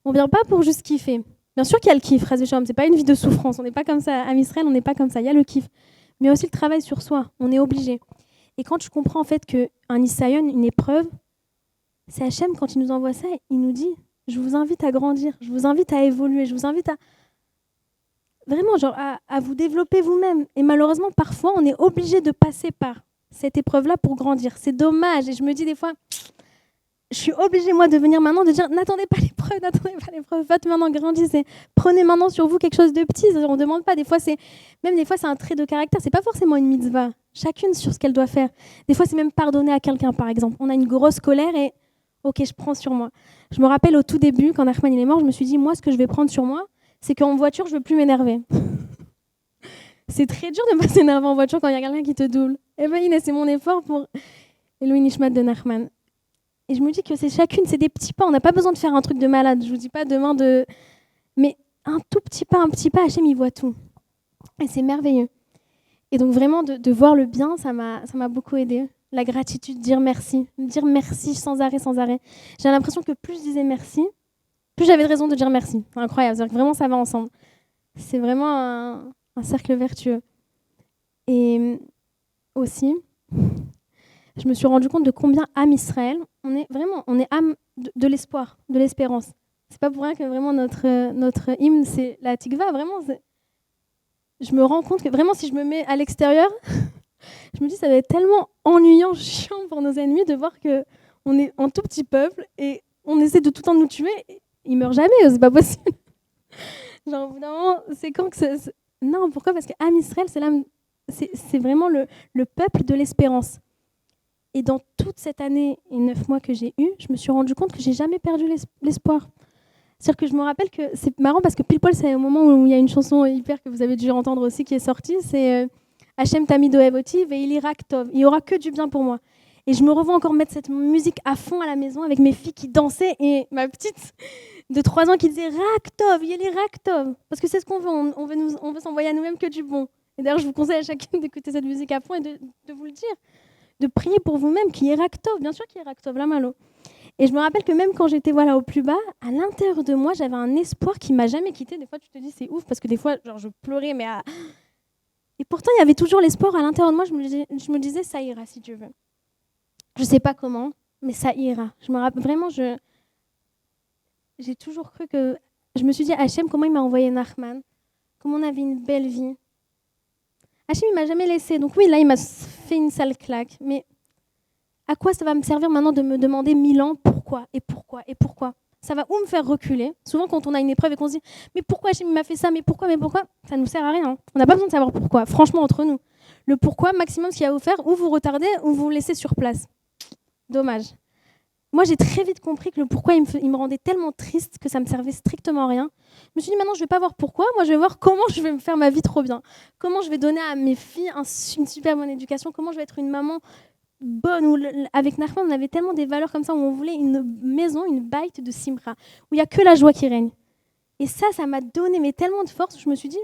On ne vient pas pour juste kiffer. Bien sûr qu'il y a le kiff, Ras Veshalom. Ce n'est pas une vie de souffrance. On n'est pas comme ça. À Israël, on n'est pas comme ça. Il y a le kiff. Mais aussi le travail sur soi. On est obligé. Et quand tu comprends en fait qu'un Isaïon, une épreuve, c'est Hachem, quand il nous envoie ça, il nous dit « Je vous invite à grandir. Je vous invite à évoluer. Je vous invite à... » Vraiment, genre, à vous développer vous-même. Et malheureusement, parfois, on est obligé de passer par cette épreuve-là pour grandir. C'est dommage. Et je me dis des fois, je suis obligée, moi, de venir maintenant, de dire, n'attendez pas l'épreuve, faites maintenant, grandissez. Prenez maintenant sur vous quelque chose de petit. On ne demande pas. Des fois, c'est un trait de caractère. C'est pas forcément une mitzvah. Chacune sur ce qu'elle doit faire. Des fois, c'est même pardonner à quelqu'un, par exemple. On a une grosse colère et, ok, je prends sur moi. Je me rappelle au tout début, quand Nachman il est mort, je me suis dit, moi, ce que je vais prendre sur moi, c'est qu'en voiture, je ne veux plus m'énerver. C'est très dur de ne pas s'énerver en voiture quand il y a quelqu'un qui te double. Eh bien, c'est mon effort pour Elohim Nishmat de Nachman. Et je me dis que c'est chacune, c'est des petits pas. On n'a pas besoin de faire un truc de malade. Je ne vous dis pas demain de... Mais un petit pas, Hachem, il voit tout. Et c'est merveilleux. Et donc vraiment, de voir le bien, ça m'a beaucoup aidé. La gratitude, dire merci sans arrêt. J'ai l'impression que plus je disais merci, plus j'avais de raison de dire merci. C'est incroyable, c'est-à-dire que vraiment ça va ensemble. C'est vraiment un cercle vertueux. Et aussi, je me suis rendu compte de combien âme Israël, on est âme de l'espoir, de l'espérance. C'est pas pour rien que vraiment notre hymne, c'est la tikva. Vraiment, je me rends compte que vraiment, si je me mets à l'extérieur, je me dis ça va être tellement ennuyant, chiant pour nos ennemis de voir qu'on est un tout petit peuple et on essaie de tout le temps nous tuer. Il meurt jamais, c'est pas possible. Genre, au bout d'un moment, c'est quand que non, pourquoi ? Parce que Am Israël, c'est vraiment le peuple de l'espérance. Et dans toute cette année et 9 mois que j'ai eu, je me suis rendu compte que j'ai jamais perdu l'espoir. C'est-à-dire que je me rappelle que c'est marrant parce que pile poil, c'est au moment où il y a une chanson hyper que vous avez dû entendre aussi qui est sortie, c'est Hachem Tamid Ohev Oti Ve'ili Rak Tov. Il n'y aura que du bien pour moi. Et je me revois encore mettre cette musique à fond à la maison avec mes filles qui dansaient et ma petite de 3 ans qui disait Raktov, il y a les Raktov. Parce que c'est ce qu'on veut, on veut s'envoyer à nous-mêmes que du bon. Et d'ailleurs, je vous conseille à chacune d'écouter cette musique à fond et de vous le dire. De prier pour vous-même qu'il y ait Raktov. Bien sûr qu'il y ait Raktov, la malo. Et je me rappelle que même quand j'étais au plus bas, à l'intérieur de moi, j'avais un espoir qui ne m'a jamais quitté. Des fois, tu te dis, c'est ouf, parce que des fois, genre, je pleurais, mais Et pourtant, il y avait toujours l'espoir à l'intérieur de moi. Je me disais, ça ira si Dieu veut. Je ne sais pas comment, mais ça ira. Je me rappelle vraiment, j'ai toujours cru que je me suis dit, Hachem, comment il m'a envoyé Nachman? Comment on avait une belle vie? Hachem, il m'a jamais laissé. Donc oui, là, il m'a fait une sale claque. Mais à quoi ça va me servir maintenant de me demander 1000 ans pourquoi et pourquoi et pourquoi? Ça va ou me faire reculer. Souvent, quand on a une épreuve et qu'on se dit mais pourquoi Hachem m'a fait ça? Mais pourquoi? Ça ne nous sert à rien. On n'a pas besoin de savoir pourquoi. Franchement, entre nous. Le pourquoi, maximum, ce qu'il y a à vous faire, ou vous retardez ou vous laissez sur place. Dommage. Moi, j'ai très vite compris que le pourquoi, il me rendait tellement triste que ça me servait strictement à rien. Je me suis dit, maintenant, je ne vais pas voir pourquoi. Moi, je vais voir comment je vais me faire ma vie trop bien. Comment je vais donner à mes filles une super bonne éducation. Comment je vais être une maman bonne. Avec Nachman, on avait tellement des valeurs comme ça où on voulait une maison, une baïte de Simra, où il n'y a que la joie qui règne. Et ça m'a donné tellement de force. Je me suis dit,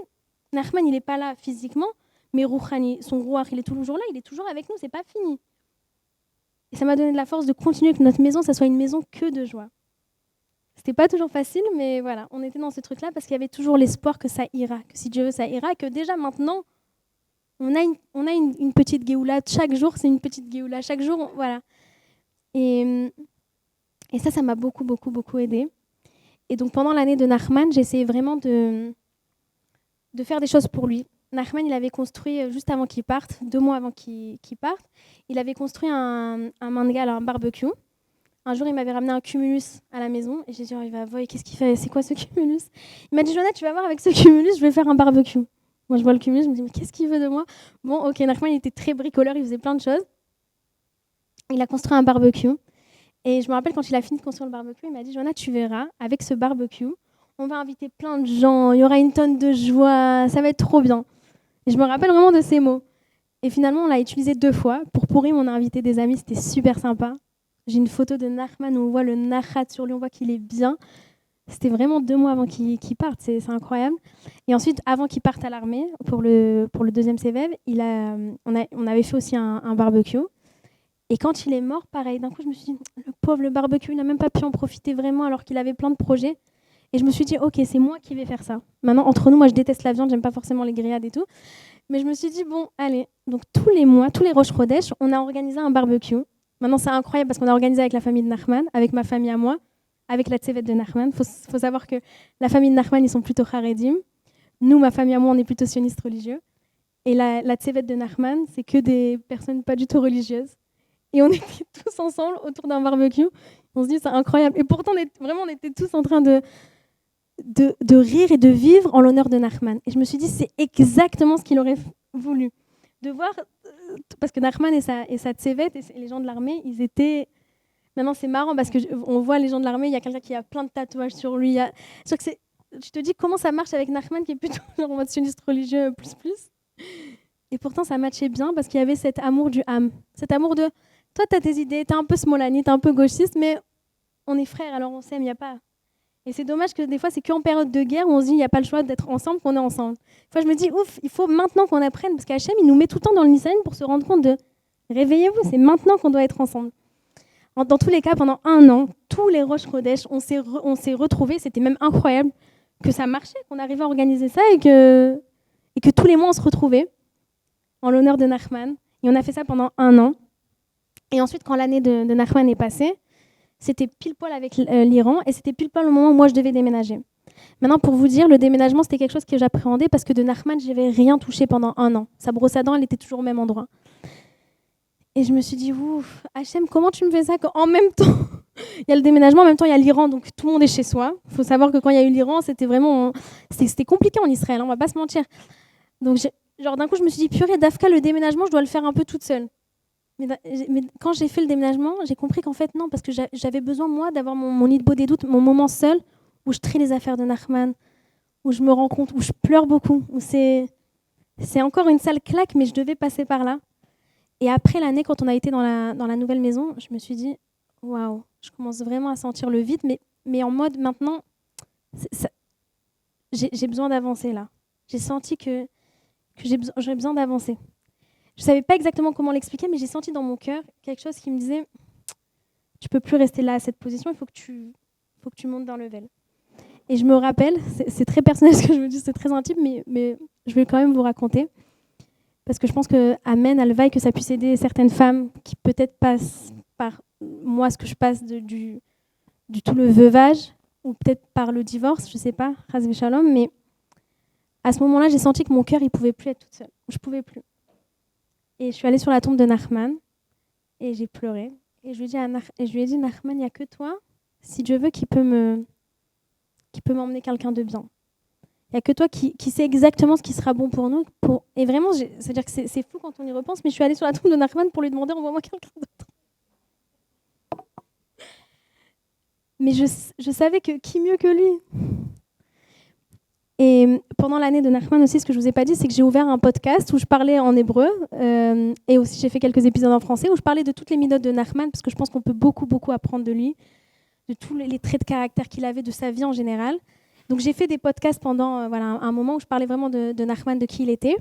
Nachman, il n'est pas là physiquement, mais Rouhani, son rouar, il est toujours là, il est toujours avec nous, c'est pas fini. Et ça m'a donné de la force de continuer que notre maison, ça soit une maison que de joie. C'était pas toujours facile, mais voilà, on était dans ce truc-là parce qu'il y avait toujours l'espoir que ça ira, que si Dieu veut, ça ira, que déjà maintenant, on a une petite Géoula. Chaque jour, c'est une petite Géoula. Chaque jour, voilà. Et ça m'a beaucoup, beaucoup, beaucoup aidée. Et donc, pendant l'année de Nachman, j'ai essayé vraiment de faire des choses pour lui. Nachman, il avait construit, juste avant qu'il parte, 2 mois avant qu'il parte, il avait construit un mangal, un barbecue. Un jour, il m'avait ramené un cumulus à la maison et j'ai dit, oh, il va voir, qu'est-ce qu'il fait? C'est quoi ce cumulus? Il m'a dit, Joanna, tu vas voir, avec ce cumulus, je vais faire un barbecue. Moi, je vois le cumulus, je me dis, mais qu'est-ce qu'il veut de moi? Bon, ok, Nachman, il était très bricoleur, il faisait plein de choses. Il a construit un barbecue. Et je me rappelle, quand il a fini de construire le barbecue, il m'a dit, Joanna, tu verras, avec ce barbecue, on va inviter plein de gens, il y aura une tonne de joie, ça va être trop bien. Et je me rappelle vraiment de ces mots. Et finalement, on l'a utilisé 2 fois. Pour Purim, on a invité des amis, c'était super sympa. J'ai une photo de Nachman où on voit le nachat sur lui, on voit qu'il est bien. C'était vraiment 2 mois avant qu'il parte, c'est incroyable. Et ensuite, avant qu'il parte à l'armée, pour le 2e CVEV, on avait fait aussi un barbecue. Et quand il est mort, pareil, d'un coup, je me suis dit, le pauvre, le barbecue, il n'a même pas pu en profiter vraiment alors qu'il avait plein de projets. Et je me suis dit, ok, c'est moi qui vais faire ça. Maintenant, entre nous, moi, je déteste la viande, j'aime pas forcément les grillades et tout. Mais je me suis dit, bon, allez. Donc, tous les mois, tous les Rosh Chodesh, on a organisé un barbecue. Maintenant, c'est incroyable parce qu'on a organisé avec la famille de Nachman, avec ma famille à moi, avec la tsevet de Nachman. Il faut savoir que la famille de Nachman, ils sont plutôt charedim. Nous, ma famille à moi, on est plutôt sionistes religieux. Et la tsevet de Nachman, c'est que des personnes pas du tout religieuses. Et on était tous ensemble autour d'un barbecue. On se dit, c'est incroyable. Et pourtant, on était tous en train de rire et de vivre en l'honneur de Nachman. Et je me suis dit, c'est exactement ce qu'il aurait voulu. De voir, parce que Nachman et sa tsevet, et les gens de l'armée, ils étaient... Maintenant, c'est marrant parce qu'on voit les gens de l'armée, il y a quelqu'un qui a plein de tatouages sur lui. Tu te dis comment ça marche avec Nachman, qui est plutôt genre en mode sioniste religieux plus. Et pourtant, ça matchait bien parce qu'il y avait cet amour du âme. Cet amour de, toi, tu as tes idées, tu es un peu smolani, tu es un peu gauchiste, mais on est frères, alors on s'aime, il n'y a pas... Et c'est dommage que des fois, c'est qu'en période de guerre où on se dit il n'y a pas le choix d'être ensemble qu'on est ensemble. Des fois, je me dis, ouf, il faut maintenant qu'on apprenne, parce qu'Hachem, il nous met tout le temps dans le Nissan pour se rendre compte de réveillez-vous, c'est maintenant qu'on doit être ensemble. Dans tous les cas, pendant 1 an, tous les Rosh Chodesh, on s'est retrouvés. C'était même incroyable que ça marchait, qu'on arrivait à organiser ça et que tous les mois, on se retrouvait en l'honneur de Nachman. Et on a fait ça pendant 1 an. Et ensuite, quand l'année de Nachman est passée, c'était pile poil avec l'Iran et c'était pile poil au moment où moi je devais déménager. Maintenant, pour vous dire, le déménagement, c'était quelque chose que j'appréhendais parce que de Nachman, je n'avais rien touché pendant 1 an. Sa brosse à dents, elle était toujours au même endroit. Et je me suis dit, ouf, Hachem, comment tu me fais ça quand en même temps, il y a le déménagement, en même temps, il y a l'Iran, donc tout le monde est chez soi. Il faut savoir que quand il y a eu l'Iran, c'était vraiment... C'était compliqué en Israël, on ne va pas se mentir. Donc, d'un coup, je me suis dit, purée, Dafka, le déménagement, je dois le faire un peu toute seule. Mais quand j'ai fait le déménagement, j'ai compris qu'en fait, non, parce que j'avais besoin, moi, d'avoir mon nid de des doutes, mon moment seul, où je trie les affaires de Nachman, où je me rends compte, où je pleure beaucoup, où c'est encore une sale claque, mais je devais passer par là. Et après l'année, quand on a été dans la nouvelle maison, je me suis dit, waouh, je commence vraiment à sentir le vide, mais en mode maintenant, j'ai besoin d'avancer là. J'ai senti que j'ai besoin d'avancer. Je ne savais pas exactement comment l'expliquer, mais j'ai senti dans mon cœur quelque chose qui me disait, tu ne peux plus rester là à cette position, il faut que tu montes d'un level. Et je me rappelle, c'est très personnel ce que je me dis, c'est très intime, mais je vais quand même vous raconter. Parce que je pense que, amen, alvaï, que ça puisse aider certaines femmes qui peut-être passent par moi, ce que je passe du tout le veuvage, ou peut-être par le divorce, je ne sais pas, Chas v'shalom, mais à ce moment-là, j'ai senti que mon cœur, il ne pouvait plus être toute seule. Je ne pouvais plus. Et je suis allée sur la tombe de Nachman et j'ai pleuré. Et je lui ai dit, Nachman, il n'y a que toi, si Dieu veut, qui peut m'emmener quelqu'un de bien. Il n'y a que toi qui sais exactement ce qui sera bon pour nous. Et vraiment, c'est-à-dire que c'est fou quand on y repense, mais je suis allée sur la tombe de Nachman pour lui demander, envoie-moi quelqu'un d'autre. Mais je savais que qui mieux que lui. Et pendant l'année de Nachman aussi, ce que je ne vous ai pas dit, c'est que j'ai ouvert un podcast où je parlais en hébreu et aussi j'ai fait quelques épisodes en français où je parlais de toutes les midotes de Nachman parce que je pense qu'on peut beaucoup, beaucoup apprendre de lui, de tous les traits de caractère qu'il avait, de sa vie en général. Donc j'ai fait des podcasts pendant un moment où je parlais vraiment de Nachman, de qui il était.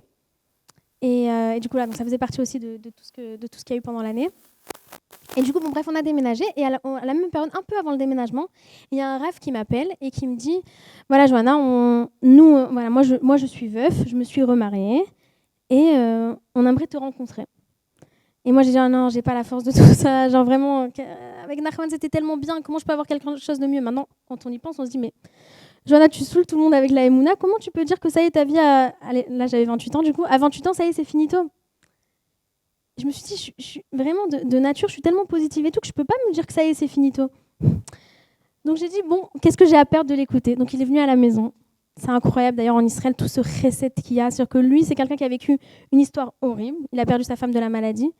Et du coup, là, donc ça faisait partie aussi de tout ce qu'il y a eu pendant l'année. Et du coup, bref, on a déménagé. Et à la même période, un peu avant le déménagement, il y a un ref qui m'appelle et qui me dit voilà, Johanna, moi je suis veuf, je me suis remariée et on aimerait te rencontrer. Et moi, j'ai dit ah non, j'ai pas la force de tout ça. Genre vraiment, avec Nachman, c'était tellement bien. Comment je peux avoir quelque chose de mieux? Maintenant, quand on y pense, on se dit mais Johanna, tu saoules tout le monde avec la Emouna. Comment tu peux dire que ça y est, ta vie là, j'avais 28 ans, du coup. À 28 ans, ça y est, c'est finito. Je me suis dit, je suis vraiment de nature, je suis tellement positive et tout que je peux pas me dire que ça y est, c'est finito. Donc j'ai dit, bon, qu'est-ce que j'ai à perdre de l'écouter? Donc il est venu à la maison. C'est incroyable d'ailleurs en Israël, tout ce recette qu'il y a. C'est-à-dire que lui, c'est quelqu'un qui a vécu une histoire horrible. Il a perdu sa femme de la maladie.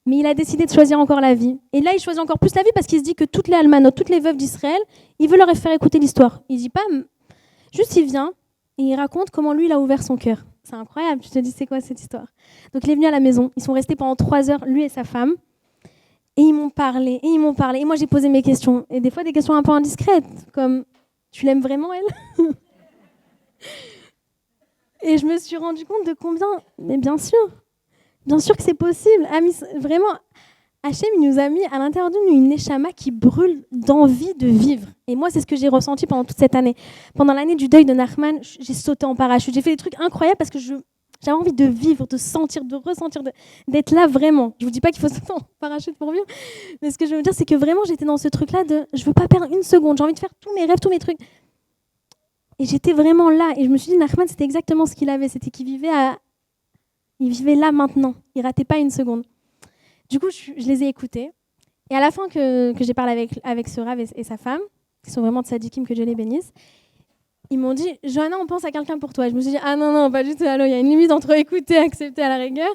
Mais il a décidé de choisir encore la vie. Et là, il choisit encore plus la vie parce qu'il se dit que toutes les almanotes, toutes les veuves d'Israël, il veut leur faire écouter l'histoire. Il dit pas, juste il vient et il raconte comment lui, il a ouvert son cœur. C'est incroyable, tu te dis, c'est quoi cette histoire? Donc il est venu à la maison, ils sont restés pendant 3 heures, lui et sa femme, et ils m'ont parlé, et moi j'ai posé mes questions, et des fois des questions un peu indiscrètes, comme, tu l'aimes vraiment elle? Et je me suis rendu compte de combien, mais bien sûr que c'est possible, vraiment, Hachem, il nous a mis à l'intérieur de nous une neshama qui brûle d'envie de vivre. Et moi, c'est ce que j'ai ressenti pendant toute cette année. Pendant l'année du deuil de Nachman, j'ai sauté en parachute. J'ai fait des trucs incroyables parce que j'avais envie de vivre, de sentir, de ressentir, d'être là vraiment. Je ne vous dis pas qu'il faut sauter en parachute pour vivre, mais ce que je veux dire, c'est que vraiment, j'étais dans ce truc-là de je ne veux pas perdre une seconde. J'ai envie de faire tous mes rêves, tous mes trucs. Et j'étais vraiment là. Et je me suis dit, Nachman, c'était exactement ce qu'il avait. C'était qu'il il vivait là maintenant. Il ne ratait pas une seconde. Du coup, je les ai écoutés. Et à la fin que j'ai parlé avec ce Rav et sa femme, qui sont vraiment de Sadikim, que Dieu les bénisse, ils m'ont dit « Johanna, on pense à quelqu'un pour toi ». Je me suis dit « Ah non, pas du tout. Il y a une limite entre écouter, accepter à la rigueur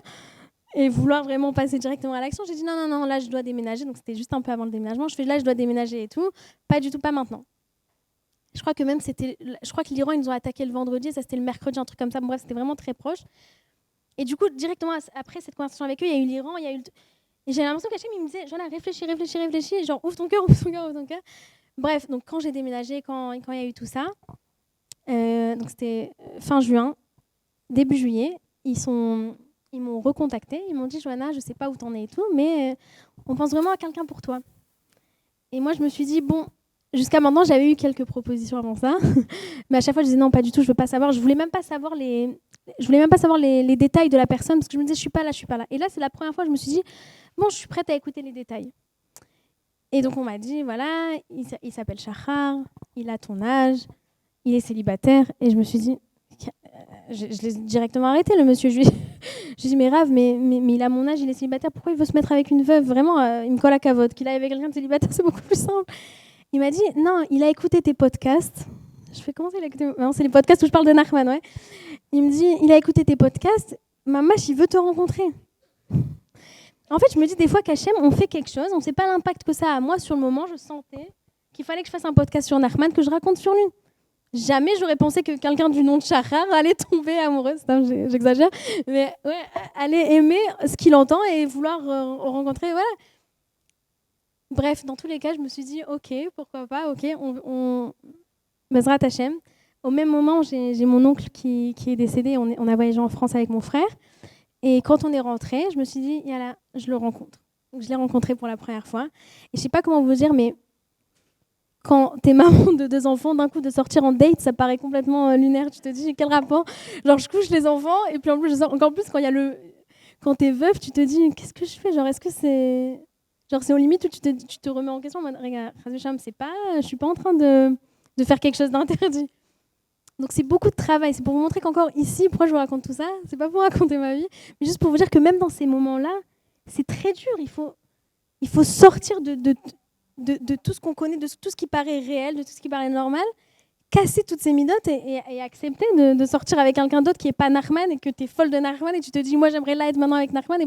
et vouloir vraiment passer directement à l'action ». J'ai dit « Non, là, je dois déménager ». Donc, c'était juste un peu avant le déménagement. Je fais « Là, je dois déménager et tout ». Pas du tout, pas maintenant. Je crois que l'Iran, ils nous ont attaqué le vendredi. Ça, c'était le mercredi, un truc comme ça. Bon, bref, c'était vraiment très proche. Et du coup, directement après cette conversation avec eux, il y a eu l'Iran, il y a eu... Et j'ai l'impression qu'Hachem, il me disait, Johanna, réfléchis, genre ouvre ton cœur. Bref, donc quand j'ai déménagé, quand il y a eu tout ça, donc c'était fin juin, début juillet, ils m'ont recontacté, ils m'ont dit, Johanna, je sais pas où t'en es et tout, mais on pense vraiment à quelqu'un pour toi. Et moi, je me suis dit, bon, jusqu'à maintenant, j'avais eu quelques propositions avant ça, mais à chaque fois, je disais non, pas du tout, je veux pas savoir. Je voulais même pas savoir les détails de la personne parce que je me disais, je suis pas là. Et là, c'est la première fois que je me suis dit, bon, je suis prête à écouter les détails. Et donc, on m'a dit, voilà, il s'appelle Shachar, il a ton âge, il est célibataire. Et je me suis dit, je l'ai directement arrêté, le monsieur. Je lui ai dit, mais Rav, mais il a mon âge, il est célibataire, pourquoi il veut se mettre avec une veuve? Vraiment, il me colle à cavote. Qu'il aille avec quelqu'un de célibataire, c'est beaucoup plus simple. Il m'a dit, non, il a écouté tes podcasts. Je fais, comment ça, il a écouté? Non, c'est les podcasts où je parle de Nachman, ouais. Il me dit, il a écouté tes podcasts, Mamash, il veut te rencontrer. En fait, je me dis des fois qu'Hachem, on fait quelque chose, on ne sait pas l'impact que ça a. Moi, sur le moment, je sentais qu'il fallait que je fasse un podcast sur Nachman, que je raconte sur lui. Jamais j'aurais pensé que quelqu'un du nom de Shachar allait tomber amoureuse, j'exagère, mais ouais, allait aimer ce qu'il entend et vouloir rencontrer, voilà. Bref, dans tous les cas, je me suis dit, ok, pourquoi pas, ok, on Bezrat Hachem. Au même moment, j'ai mon oncle qui est décédé, on a voyagé en France avec mon frère. Et quand on est rentré, je me suis dit, yalla, je le rencontre. Donc, je l'ai rencontré pour la première fois. Et je ne sais pas comment vous dire, mais quand tu es maman de 2 enfants, d'un coup, de sortir en date, ça paraît complètement lunaire. Tu te dis, quel rapport? Genre, je couche les enfants, et puis en plus, encore plus, quand tu es veuve, tu te dis, qu'est-ce que je fais? Genre, est-ce que c'est... Genre, c'est aux limites où tu te remets en question. Regarde, je ne suis pas en train de de faire quelque chose d'interdit. Donc c'est beaucoup de travail. C'est pour vous montrer qu'encore ici, pourquoi je vous raconte tout ça, c'est pas pour raconter ma vie, mais juste pour vous dire que même dans ces moments-là, c'est très dur. Il faut sortir de tout ce qu'on connaît, de tout ce qui paraît réel, de tout ce qui paraît normal, casser toutes ces midotes et accepter de sortir avec quelqu'un d'autre qui n'est pas Nachman et que tu es folle de Nachman et tu te dis, moi j'aimerais là être maintenant avec Nachman.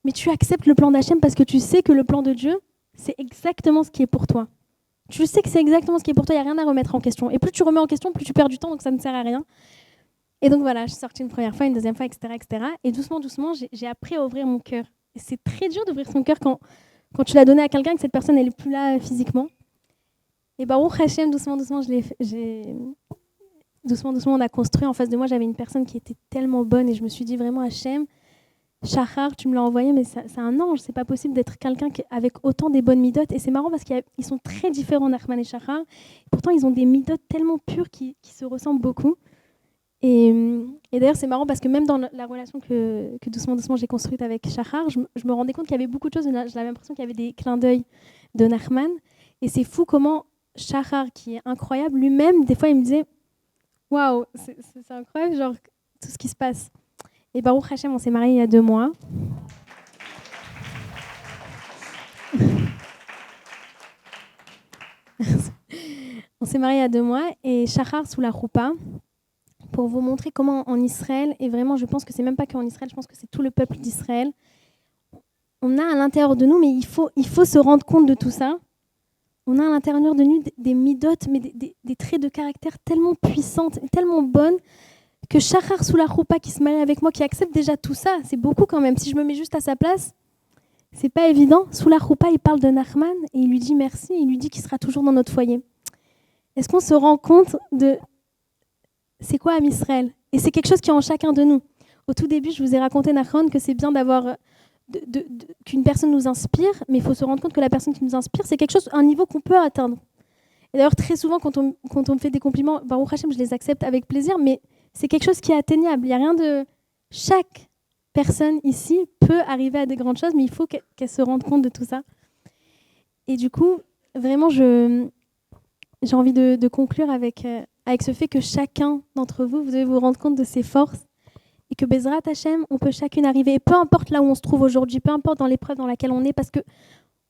Mais tu acceptes le plan d'Hachem parce que tu sais que le plan de Dieu, c'est exactement ce qui est pour toi. Tu sais que c'est exactement ce qui est pour toi, il n'y a rien à remettre en question. Et plus tu remets en question, plus tu perds du temps, donc ça ne sert à rien. Et donc voilà, je suis sortie une première fois, une deuxième fois, etc. etc. Et doucement, doucement, j'ai appris à ouvrir mon cœur. Et c'est très dur d'ouvrir son cœur quand tu l'as donné à quelqu'un et que cette personne n'est plus là physiquement. Et Baruch Hashem, doucement, doucement, doucement, doucement, on a construit. En face de moi, j'avais une personne qui était tellement bonne et je me suis dit vraiment, Hashem, Shahar, tu me l'as envoyé, mais c'est un ange. C'est pas possible d'être quelqu'un avec autant des bonnes midotes. Et c'est marrant parce qu'ils sont très différents, Nachman et Shahar. Pourtant, ils ont des midotes tellement pures qui se ressemblent beaucoup. Et d'ailleurs, c'est marrant parce que même dans la relation que doucement, doucement, j'ai construite avec Shahar, je me rendais compte qu'il y avait beaucoup de choses. J'avais l'impression qu'il y avait des clins d'œil de Nachman. Et c'est fou comment Shahar, qui est incroyable, lui-même, des fois, il me disait « Waouh, c'est incroyable, genre, tout ce qui se passe. » Et Baruch Hashem, on s'est mariés il y a 2 mois. On s'est mariés il y a 2 mois et Shahar sous la roupa, pour vous montrer comment en Israël, et vraiment je pense que c'est même pas qu'en Israël, je pense que c'est tout le peuple d'Israël, on a à l'intérieur de nous, mais il faut se rendre compte de tout ça, on a à l'intérieur de nous des midotes, mais des traits de caractère tellement puissantes, tellement bonnes, que Shahar sous la roupa qui se marie avec moi, qui accepte déjà tout ça, c'est beaucoup quand même. Si je me mets juste à sa place, c'est pas évident. Sous la roupa, il parle de Nachman et il lui dit merci, il lui dit qu'il sera toujours dans notre foyer. Est-ce qu'on se rend compte de c'est quoi Am Israël? Et c'est quelque chose qui est en chacun de nous. Au tout début, je vous ai raconté, Nachman, que c'est bien d'avoir qu'une personne nous inspire, mais il faut se rendre compte que la personne qui nous inspire, c'est quelque chose, un niveau qu'on peut atteindre. Et d'ailleurs, très souvent, quand on me fait des compliments, Baruch Hashem, je les accepte avec plaisir, mais c'est quelque chose qui est atteignable. Il n'y a rien de... Chaque personne ici peut arriver à des grandes choses, mais il faut qu'elle se rende compte de tout ça. Et du coup, vraiment, j'ai envie de conclure avec ce fait que chacun d'entre vous, vous devez vous rendre compte de ses forces et que Bezrat Hashem, on peut chacune arriver. Et peu importe là où on se trouve aujourd'hui, peu importe dans l'épreuve dans laquelle on est, parce que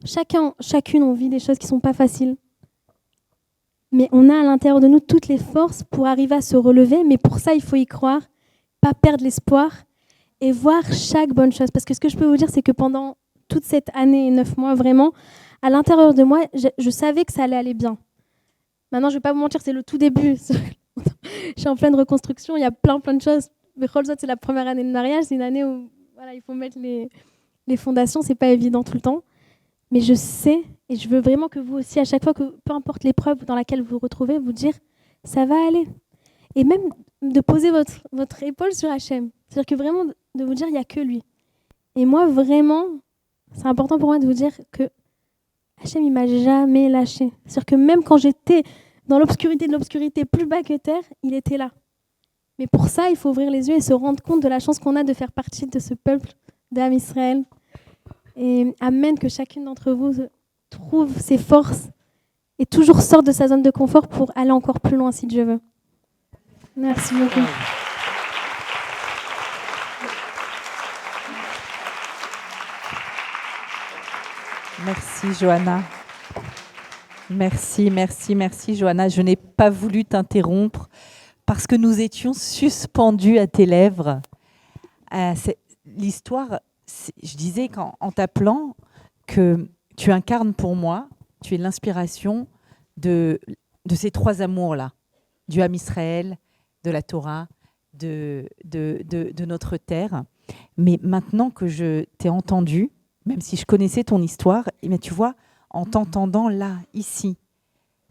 chacune, on vit des choses qui ne sont pas faciles. Mais on a à l'intérieur de nous toutes les forces pour arriver à se relever. Mais pour ça, il faut y croire, pas perdre l'espoir et voir chaque bonne chose. Parce que ce que je peux vous dire, c'est que pendant toute cette année et 9 mois, vraiment, à l'intérieur de moi, je savais que ça allait aller bien. Maintenant, je ne vais pas vous mentir, c'est le tout début. Je suis en pleine reconstruction, il y a plein de choses. Mais Cholzot, c'est la première année de mariage. C'est une année où voilà, il faut mettre les fondations. Ce n'est pas évident tout le temps. Mais je sais, et je veux vraiment que vous aussi, à chaque fois, que peu importe l'épreuve dans laquelle vous vous retrouvez, vous dire « ça va aller ». Et même de poser votre épaule sur Hachem. C'est-à-dire que vraiment, de vous dire « il n'y a que lui ». Et moi, vraiment, c'est important pour moi de vous dire que Hachem, il ne m'a jamais lâché. C'est-à-dire que même quand j'étais dans l'obscurité de l'obscurité, plus bas que terre, il était là. Mais pour ça, il faut ouvrir les yeux et se rendre compte de la chance qu'on a de faire partie de ce peuple d'Am Israël. Et amen, que chacune d'entre vous trouve ses forces et toujours sorte de sa zone de confort pour aller encore plus loin si Dieu veut. Merci beaucoup. Merci Johanna. Merci Johanna. Je n'ai pas voulu t'interrompre parce que nous étions suspendus à tes lèvres. L'histoire... Je disais en t'appelant que tu incarnes pour moi, tu es l'inspiration de ces 3 amours-là, du Am Israël, de la Torah, de notre terre. Mais maintenant que je t'ai entendu, même si je connaissais ton histoire, mais tu vois, en t'entendant là, ici,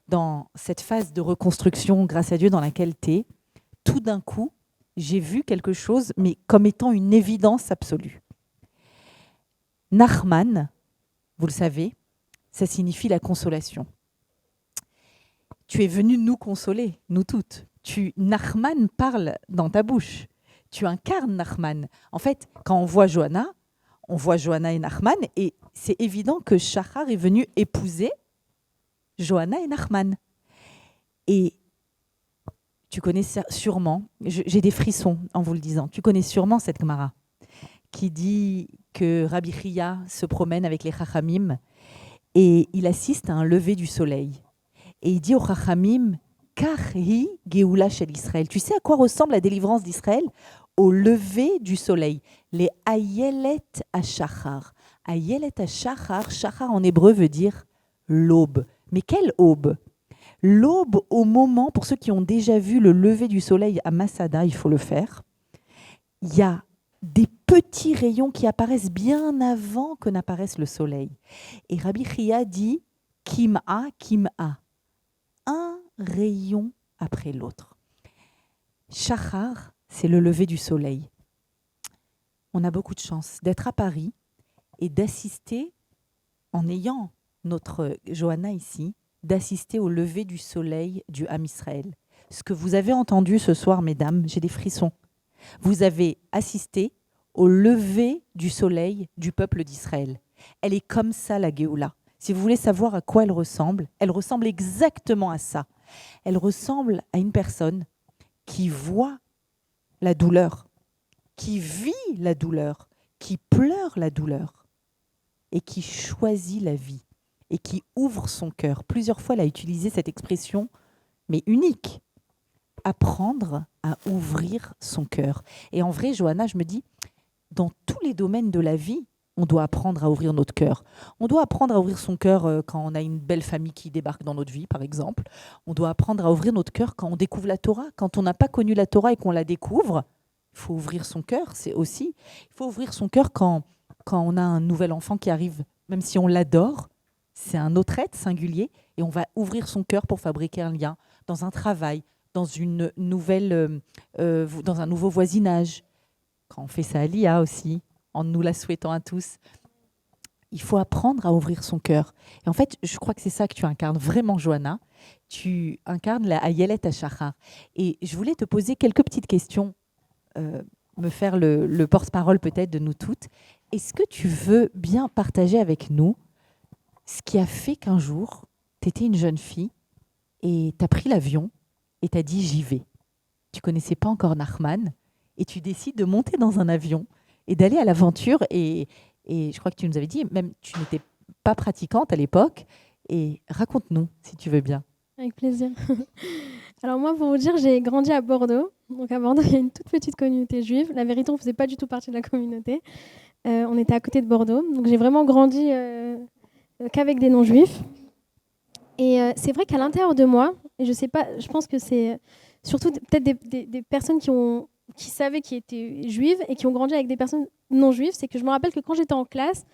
dans cette phase de reconstruction, grâce à Dieu, dans laquelle tu es, tout d'un coup, j'ai vu quelque chose, mais comme étant une évidence absolue. Nachman, vous le savez, ça signifie la consolation. Tu es venu nous consoler, nous toutes. Nachman parle dans ta bouche. Tu incarnes Nachman. En fait, quand on voit Johanna et Nachman, et c'est évident que Shahar est venu épouser Johanna et Nachman. Et tu connais sûrement, j'ai des frissons en vous le disant, tu connais sûrement cette Gemara qui dit que Rabbi Chia se promène avec les Chachamim et il assiste à un lever du soleil. Et il dit aux Chachamim, Karhi Geoula shel Israël. Tu sais à quoi ressemble la délivrance d'Israël? Au lever du soleil. Les Ayelet HaShachar. Ayelet HaShachar, Shachar en hébreu veut dire l'aube. Mais quelle aube? L'aube au moment, pour ceux qui ont déjà vu le lever du soleil à Masada, il faut le faire, il y a des petits rayons qui apparaissent bien avant que n'apparaisse le soleil. Et Rabbi Chia dit Kim'a, Kim'a. Un rayon après l'autre. Shachar, c'est le lever du soleil. On a beaucoup de chance d'être à Paris et d'assister, en ayant notre Johanna ici, d'assister au lever du soleil du Ham Israël. Ce que vous avez entendu ce soir, mesdames, j'ai des frissons. Vous avez assisté au lever du soleil du peuple d'Israël. Elle est comme ça, la Géoula. Si vous voulez savoir à quoi elle ressemble exactement à ça. Elle ressemble à une personne qui voit la douleur, qui vit la douleur, qui pleure la douleur et qui choisit la vie et qui ouvre son cœur. Plusieurs fois, elle a utilisé cette expression, mais unique. Apprendre à ouvrir son cœur. Et en vrai, Johanna, je me dis, dans tous les domaines de la vie, on doit apprendre à ouvrir notre cœur. On doit apprendre à ouvrir son cœur quand on a une belle famille qui débarque dans notre vie, par exemple. On doit apprendre à ouvrir notre cœur quand on découvre la Torah. Quand on n'a pas connu la Torah et qu'on la découvre, il faut ouvrir son cœur. Il faut ouvrir son cœur quand on a un nouvel enfant qui arrive, même si on l'adore. C'est un autre être singulier et on va ouvrir son cœur pour fabriquer un lien dans un travail, dans une nouvelle, dans un nouveau voisinage. Quand on fait ça à l'IA aussi, en nous la souhaitant à tous. Il faut apprendre à ouvrir son cœur. Et en fait, je crois que c'est ça que tu incarnes vraiment, Johanna. Tu incarnes la Ayelet HaShachar. Et je voulais te poser quelques petites questions, me faire le porte-parole peut-être de nous toutes. Est-ce que tu veux bien partager avec nous ce qui a fait qu'un jour, tu étais une jeune fille et tu as pris l'avion et tu as dit « j'y vais ». Tu connaissais pas encore Nachman et tu décides de monter dans un avion et d'aller à l'aventure. Et je crois que tu nous avais dit, même tu n'étais pas pratiquante à l'époque. Et raconte-nous, si tu veux bien. Avec plaisir. Alors moi, pour vous dire, j'ai grandi à Bordeaux. Donc à Bordeaux, il y a une toute petite communauté juive. La vérité, on ne faisait pas du tout partie de la communauté. On était à côté de Bordeaux. Donc j'ai vraiment grandi qu'avec des non-juifs. Et c'est vrai qu'à l'intérieur de moi, et je sais pas, je pense que c'est surtout peut-être des personnes qui savaient qui étaient juives et qui ont grandi avec des personnes non juives, c'est que je me rappelle que quand j'étais en classe,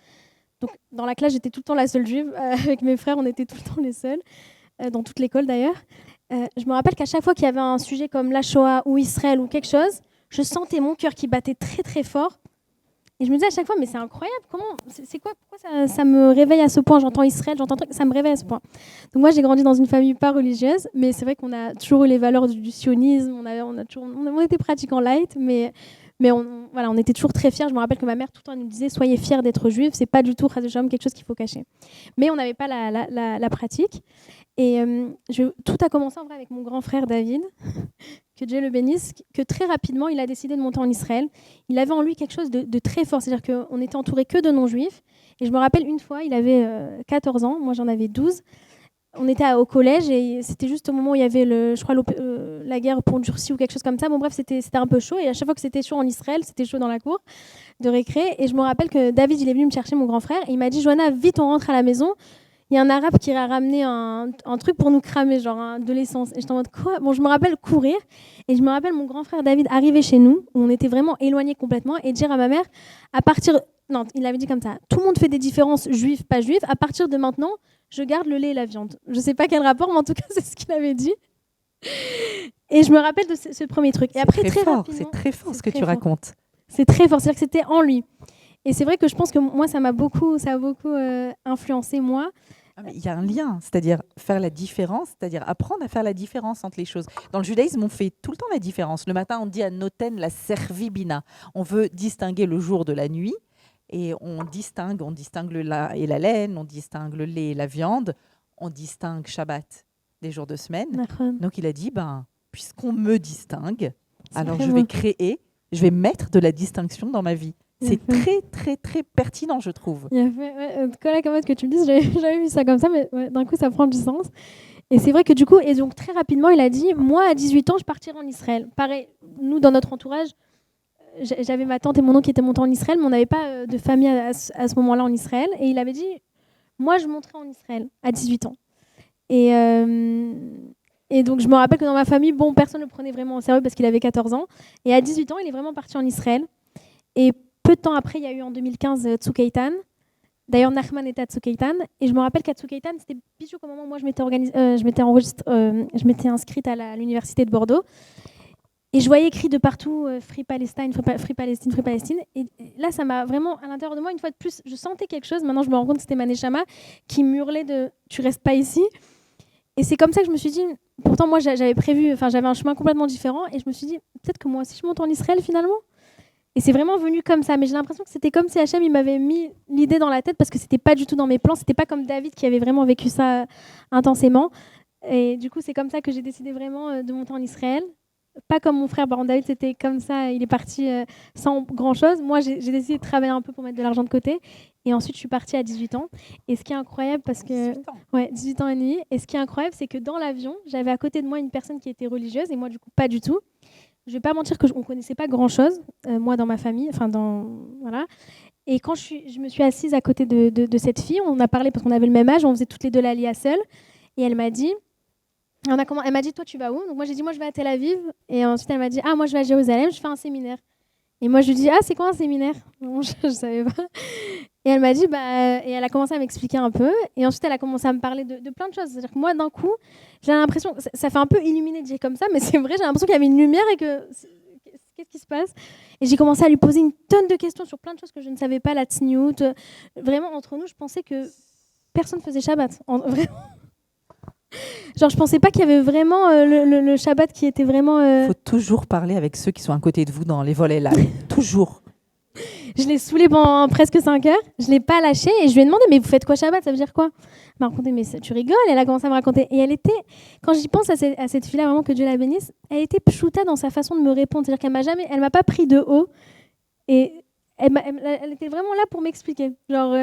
donc dans la classe j'étais tout le temps la seule juive, avec mes frères on était tout le temps les seuls, dans toute l'école d'ailleurs. Je me rappelle qu'à chaque fois qu'il y avait un sujet comme la Shoah ou Israël ou quelque chose, je sentais mon cœur qui battait très très fort. Et je me disais à chaque fois, mais c'est incroyable, pourquoi ça me réveille à ce point? J'entends Israël, j'entends truc, ça me réveille à ce point. Donc moi, j'ai grandi dans une famille pas religieuse, mais c'est vrai qu'on a toujours eu les valeurs du sionisme, on était pratiquants light, mais on était toujours très fiers. Je me rappelle que ma mère, tout le temps, elle nous disait, soyez fiers d'être juifs, c'est pas du tout quelque chose qu'il faut cacher. Mais on n'avait pas la pratique. Et tout a commencé en vrai avec mon grand frère David, que Dieu le bénisse, que très rapidement, il a décidé de monter en Israël. Il avait en lui quelque chose de très fort, c'est-à-dire qu'on était entouré que de non-juifs. Et je me rappelle une fois, il avait 14 ans, moi j'en avais 12. On était au collège et c'était juste au moment où il y avait, la guerre pour Dursi ou quelque chose comme ça. Bon bref, c'était un peu chaud. Et à chaque fois que c'était chaud en Israël, c'était chaud dans la cour de récré. Et je me rappelle que David, il est venu me chercher, mon grand frère, et il m'a dit « Johanna, vite, on rentre à la maison. Il y a un arabe qui a ramené un truc pour nous cramer, genre de l'essence. » Et j'étais en mode quoi? Bon, je me rappelle courir. Et je me rappelle mon grand frère David arriver chez nous, où on était vraiment éloignés complètement, et dire à ma mère, non, il avait dit comme ça, tout le monde fait des différences juifs, pas juifs. À partir de maintenant, je garde le lait et la viande. Je ne sais pas quel rapport, mais en tout cas, c'est ce qu'il avait dit. Et je me rappelle de ce premier truc. Et après, c'est très fort ce que tu racontes. C'est très fort, c'est-à-dire que c'était en lui. Et c'est vrai que je pense que moi, ça a beaucoup influencé moi. Il y a un lien, c'est-à-dire faire la différence, c'est-à-dire apprendre à faire la différence entre les choses. Dans le judaïsme, on fait tout le temps la différence. Le matin, on dit à Noten la servibina. On veut distinguer le jour de la nuit et on distingue le lait et la laine, on distingue le lait et la viande, on distingue Shabbat des jours de semaine. D'accord. Donc il a dit, puisqu'on me distingue, alors très je beau. vais mettre de la distinction dans ma vie. C'est très, très, très pertinent, je trouve. Il a fait, ouais, en tout cas, là, comment est-ce que tu me dis, j'avais jamais vu ça comme ça, mais ouais, d'un coup, ça prend du sens. Et c'est vrai que du coup, et donc très rapidement, il a dit, moi, à 18 ans, je partirai en Israël. Pareil, nous, dans notre entourage, j'avais ma tante et mon oncle qui étaient montés en Israël, mais on n'avait pas de famille à ce moment-là en Israël. Et il avait dit, moi, je monterai en Israël à 18 ans. Et donc, je me rappelle que dans ma famille, personne ne le prenait vraiment au sérieux parce qu'il avait 14 ans. Et à 18 ans, il est vraiment parti en Israël. Et peu de temps après, il y a eu en 2015 Tzuk Eitan. D'ailleurs, Nachman était à Tzuk Eitan. Et je me rappelle qu'à Tzuk Eitan, c'était pile au moment où moi, je m'étais inscrite à l'université de Bordeaux. Et je voyais écrit de partout Free Palestine, Free Palestine, Free Palestine. Et là, ça m'a vraiment, à l'intérieur de moi, une fois de plus, je sentais quelque chose. Maintenant, je me rends compte que c'était ma Neshama qui m'hurlait de « tu restes pas ici ». Et c'est comme ça que je me suis dit, pourtant moi j'avais un chemin complètement différent et je me suis dit, peut-être que moi aussi je monte en Israël finalement. Et c'est vraiment venu comme ça, mais j'ai l'impression que c'était comme si Hachem il m'avait mis l'idée dans la tête parce que c'était pas du tout dans mes plans, c'était pas comme David qui avait vraiment vécu ça intensément. Et du coup c'est comme ça que j'ai décidé vraiment de monter en Israël. Pas comme mon frère, par contre David c'était comme ça, il est parti sans grand chose. Moi j'ai décidé de travailler un peu pour mettre de l'argent de côté. Et ensuite, je suis partie à 18 ans. Et ce qui est incroyable, parce que... 18 ans. Ouais, 18 ans et demi. Et ce qui est incroyable, c'est que dans l'avion, j'avais à côté de moi une personne qui était religieuse, et moi, du coup, pas du tout. Je vais pas mentir qu'on ne connaissait pas grand-chose, moi, dans ma famille. Voilà. Et quand je me suis assise à côté de cette fille, on a parlé parce qu'on avait le même âge, on faisait toutes les deux l'Alia seule. Et elle m'a dit... Elle m'a dit, toi, tu vas où? Donc moi, j'ai dit, moi, je vais à Tel Aviv. Et ensuite, elle m'a dit, moi, je vais à Jérusalem, je fais un séminaire. Et moi, je lui dis, c'est quoi un séminaire? Non, je ne savais pas. Et elle m'a dit, et elle a commencé à m'expliquer un peu. Et ensuite, elle a commencé à me parler de plein de choses. C'est-à-dire que moi, d'un coup, j'ai l'impression, ça fait un peu illuminé de dire comme ça, mais c'est vrai, j'ai l'impression qu'il y avait une lumière et que, qu'est-ce qui se passe? Et j'ai commencé à lui poser une tonne de questions sur plein de choses que je ne savais pas, la tsniout. Vraiment, entre nous, je pensais que personne faisait Shabbat. Vraiment. Genre, je pensais pas qu'il y avait vraiment le Shabbat qui était vraiment... faut toujours parler avec ceux qui sont à côté de vous dans les volets là. Toujours. Je l'ai saoulée pendant presque 5 heures. Je ne l'ai pas lâchée et je lui ai demandé, mais vous faites quoi Shabbat? Ça veut dire quoi? Elle m'a raconté, mais tu rigoles? Elle a commencé à me raconter. Et elle était, quand j'y pense à cette fille-là, vraiment que Dieu la bénisse, elle était pchouta dans sa façon de me répondre. C'est-à-dire qu'elle m'a pas pris de haut. Et elle était vraiment là pour m'expliquer. Genre,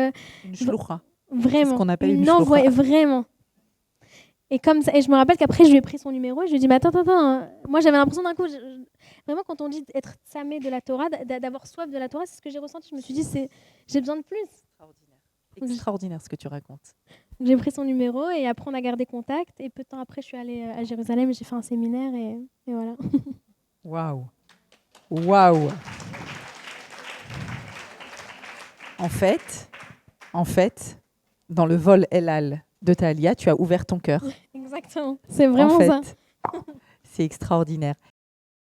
une shloucha. Vraiment. C'est ce qu'on appelle une non, shloucha. Ouais, vraiment. Et comme ça, et je me rappelle qu'après, je lui ai pris son numéro et je lui ai dit, mais attends. Moi, j'avais l'impression d'un coup, vraiment, quand on dit être samé de la Torah, d'avoir soif de la Torah, c'est ce que j'ai ressenti. Je me suis dit, j'ai besoin de plus. Extraordinaire ce que tu racontes. J'ai pris son numéro et après, on a gardé contact. Et peu de temps après, je suis allée à Jérusalem et j'ai fait un séminaire et voilà. Waouh. En fait, dans le vol El Al de Thalia, tu as ouvert ton cœur. Exactement. C'est vraiment ça. C'est extraordinaire.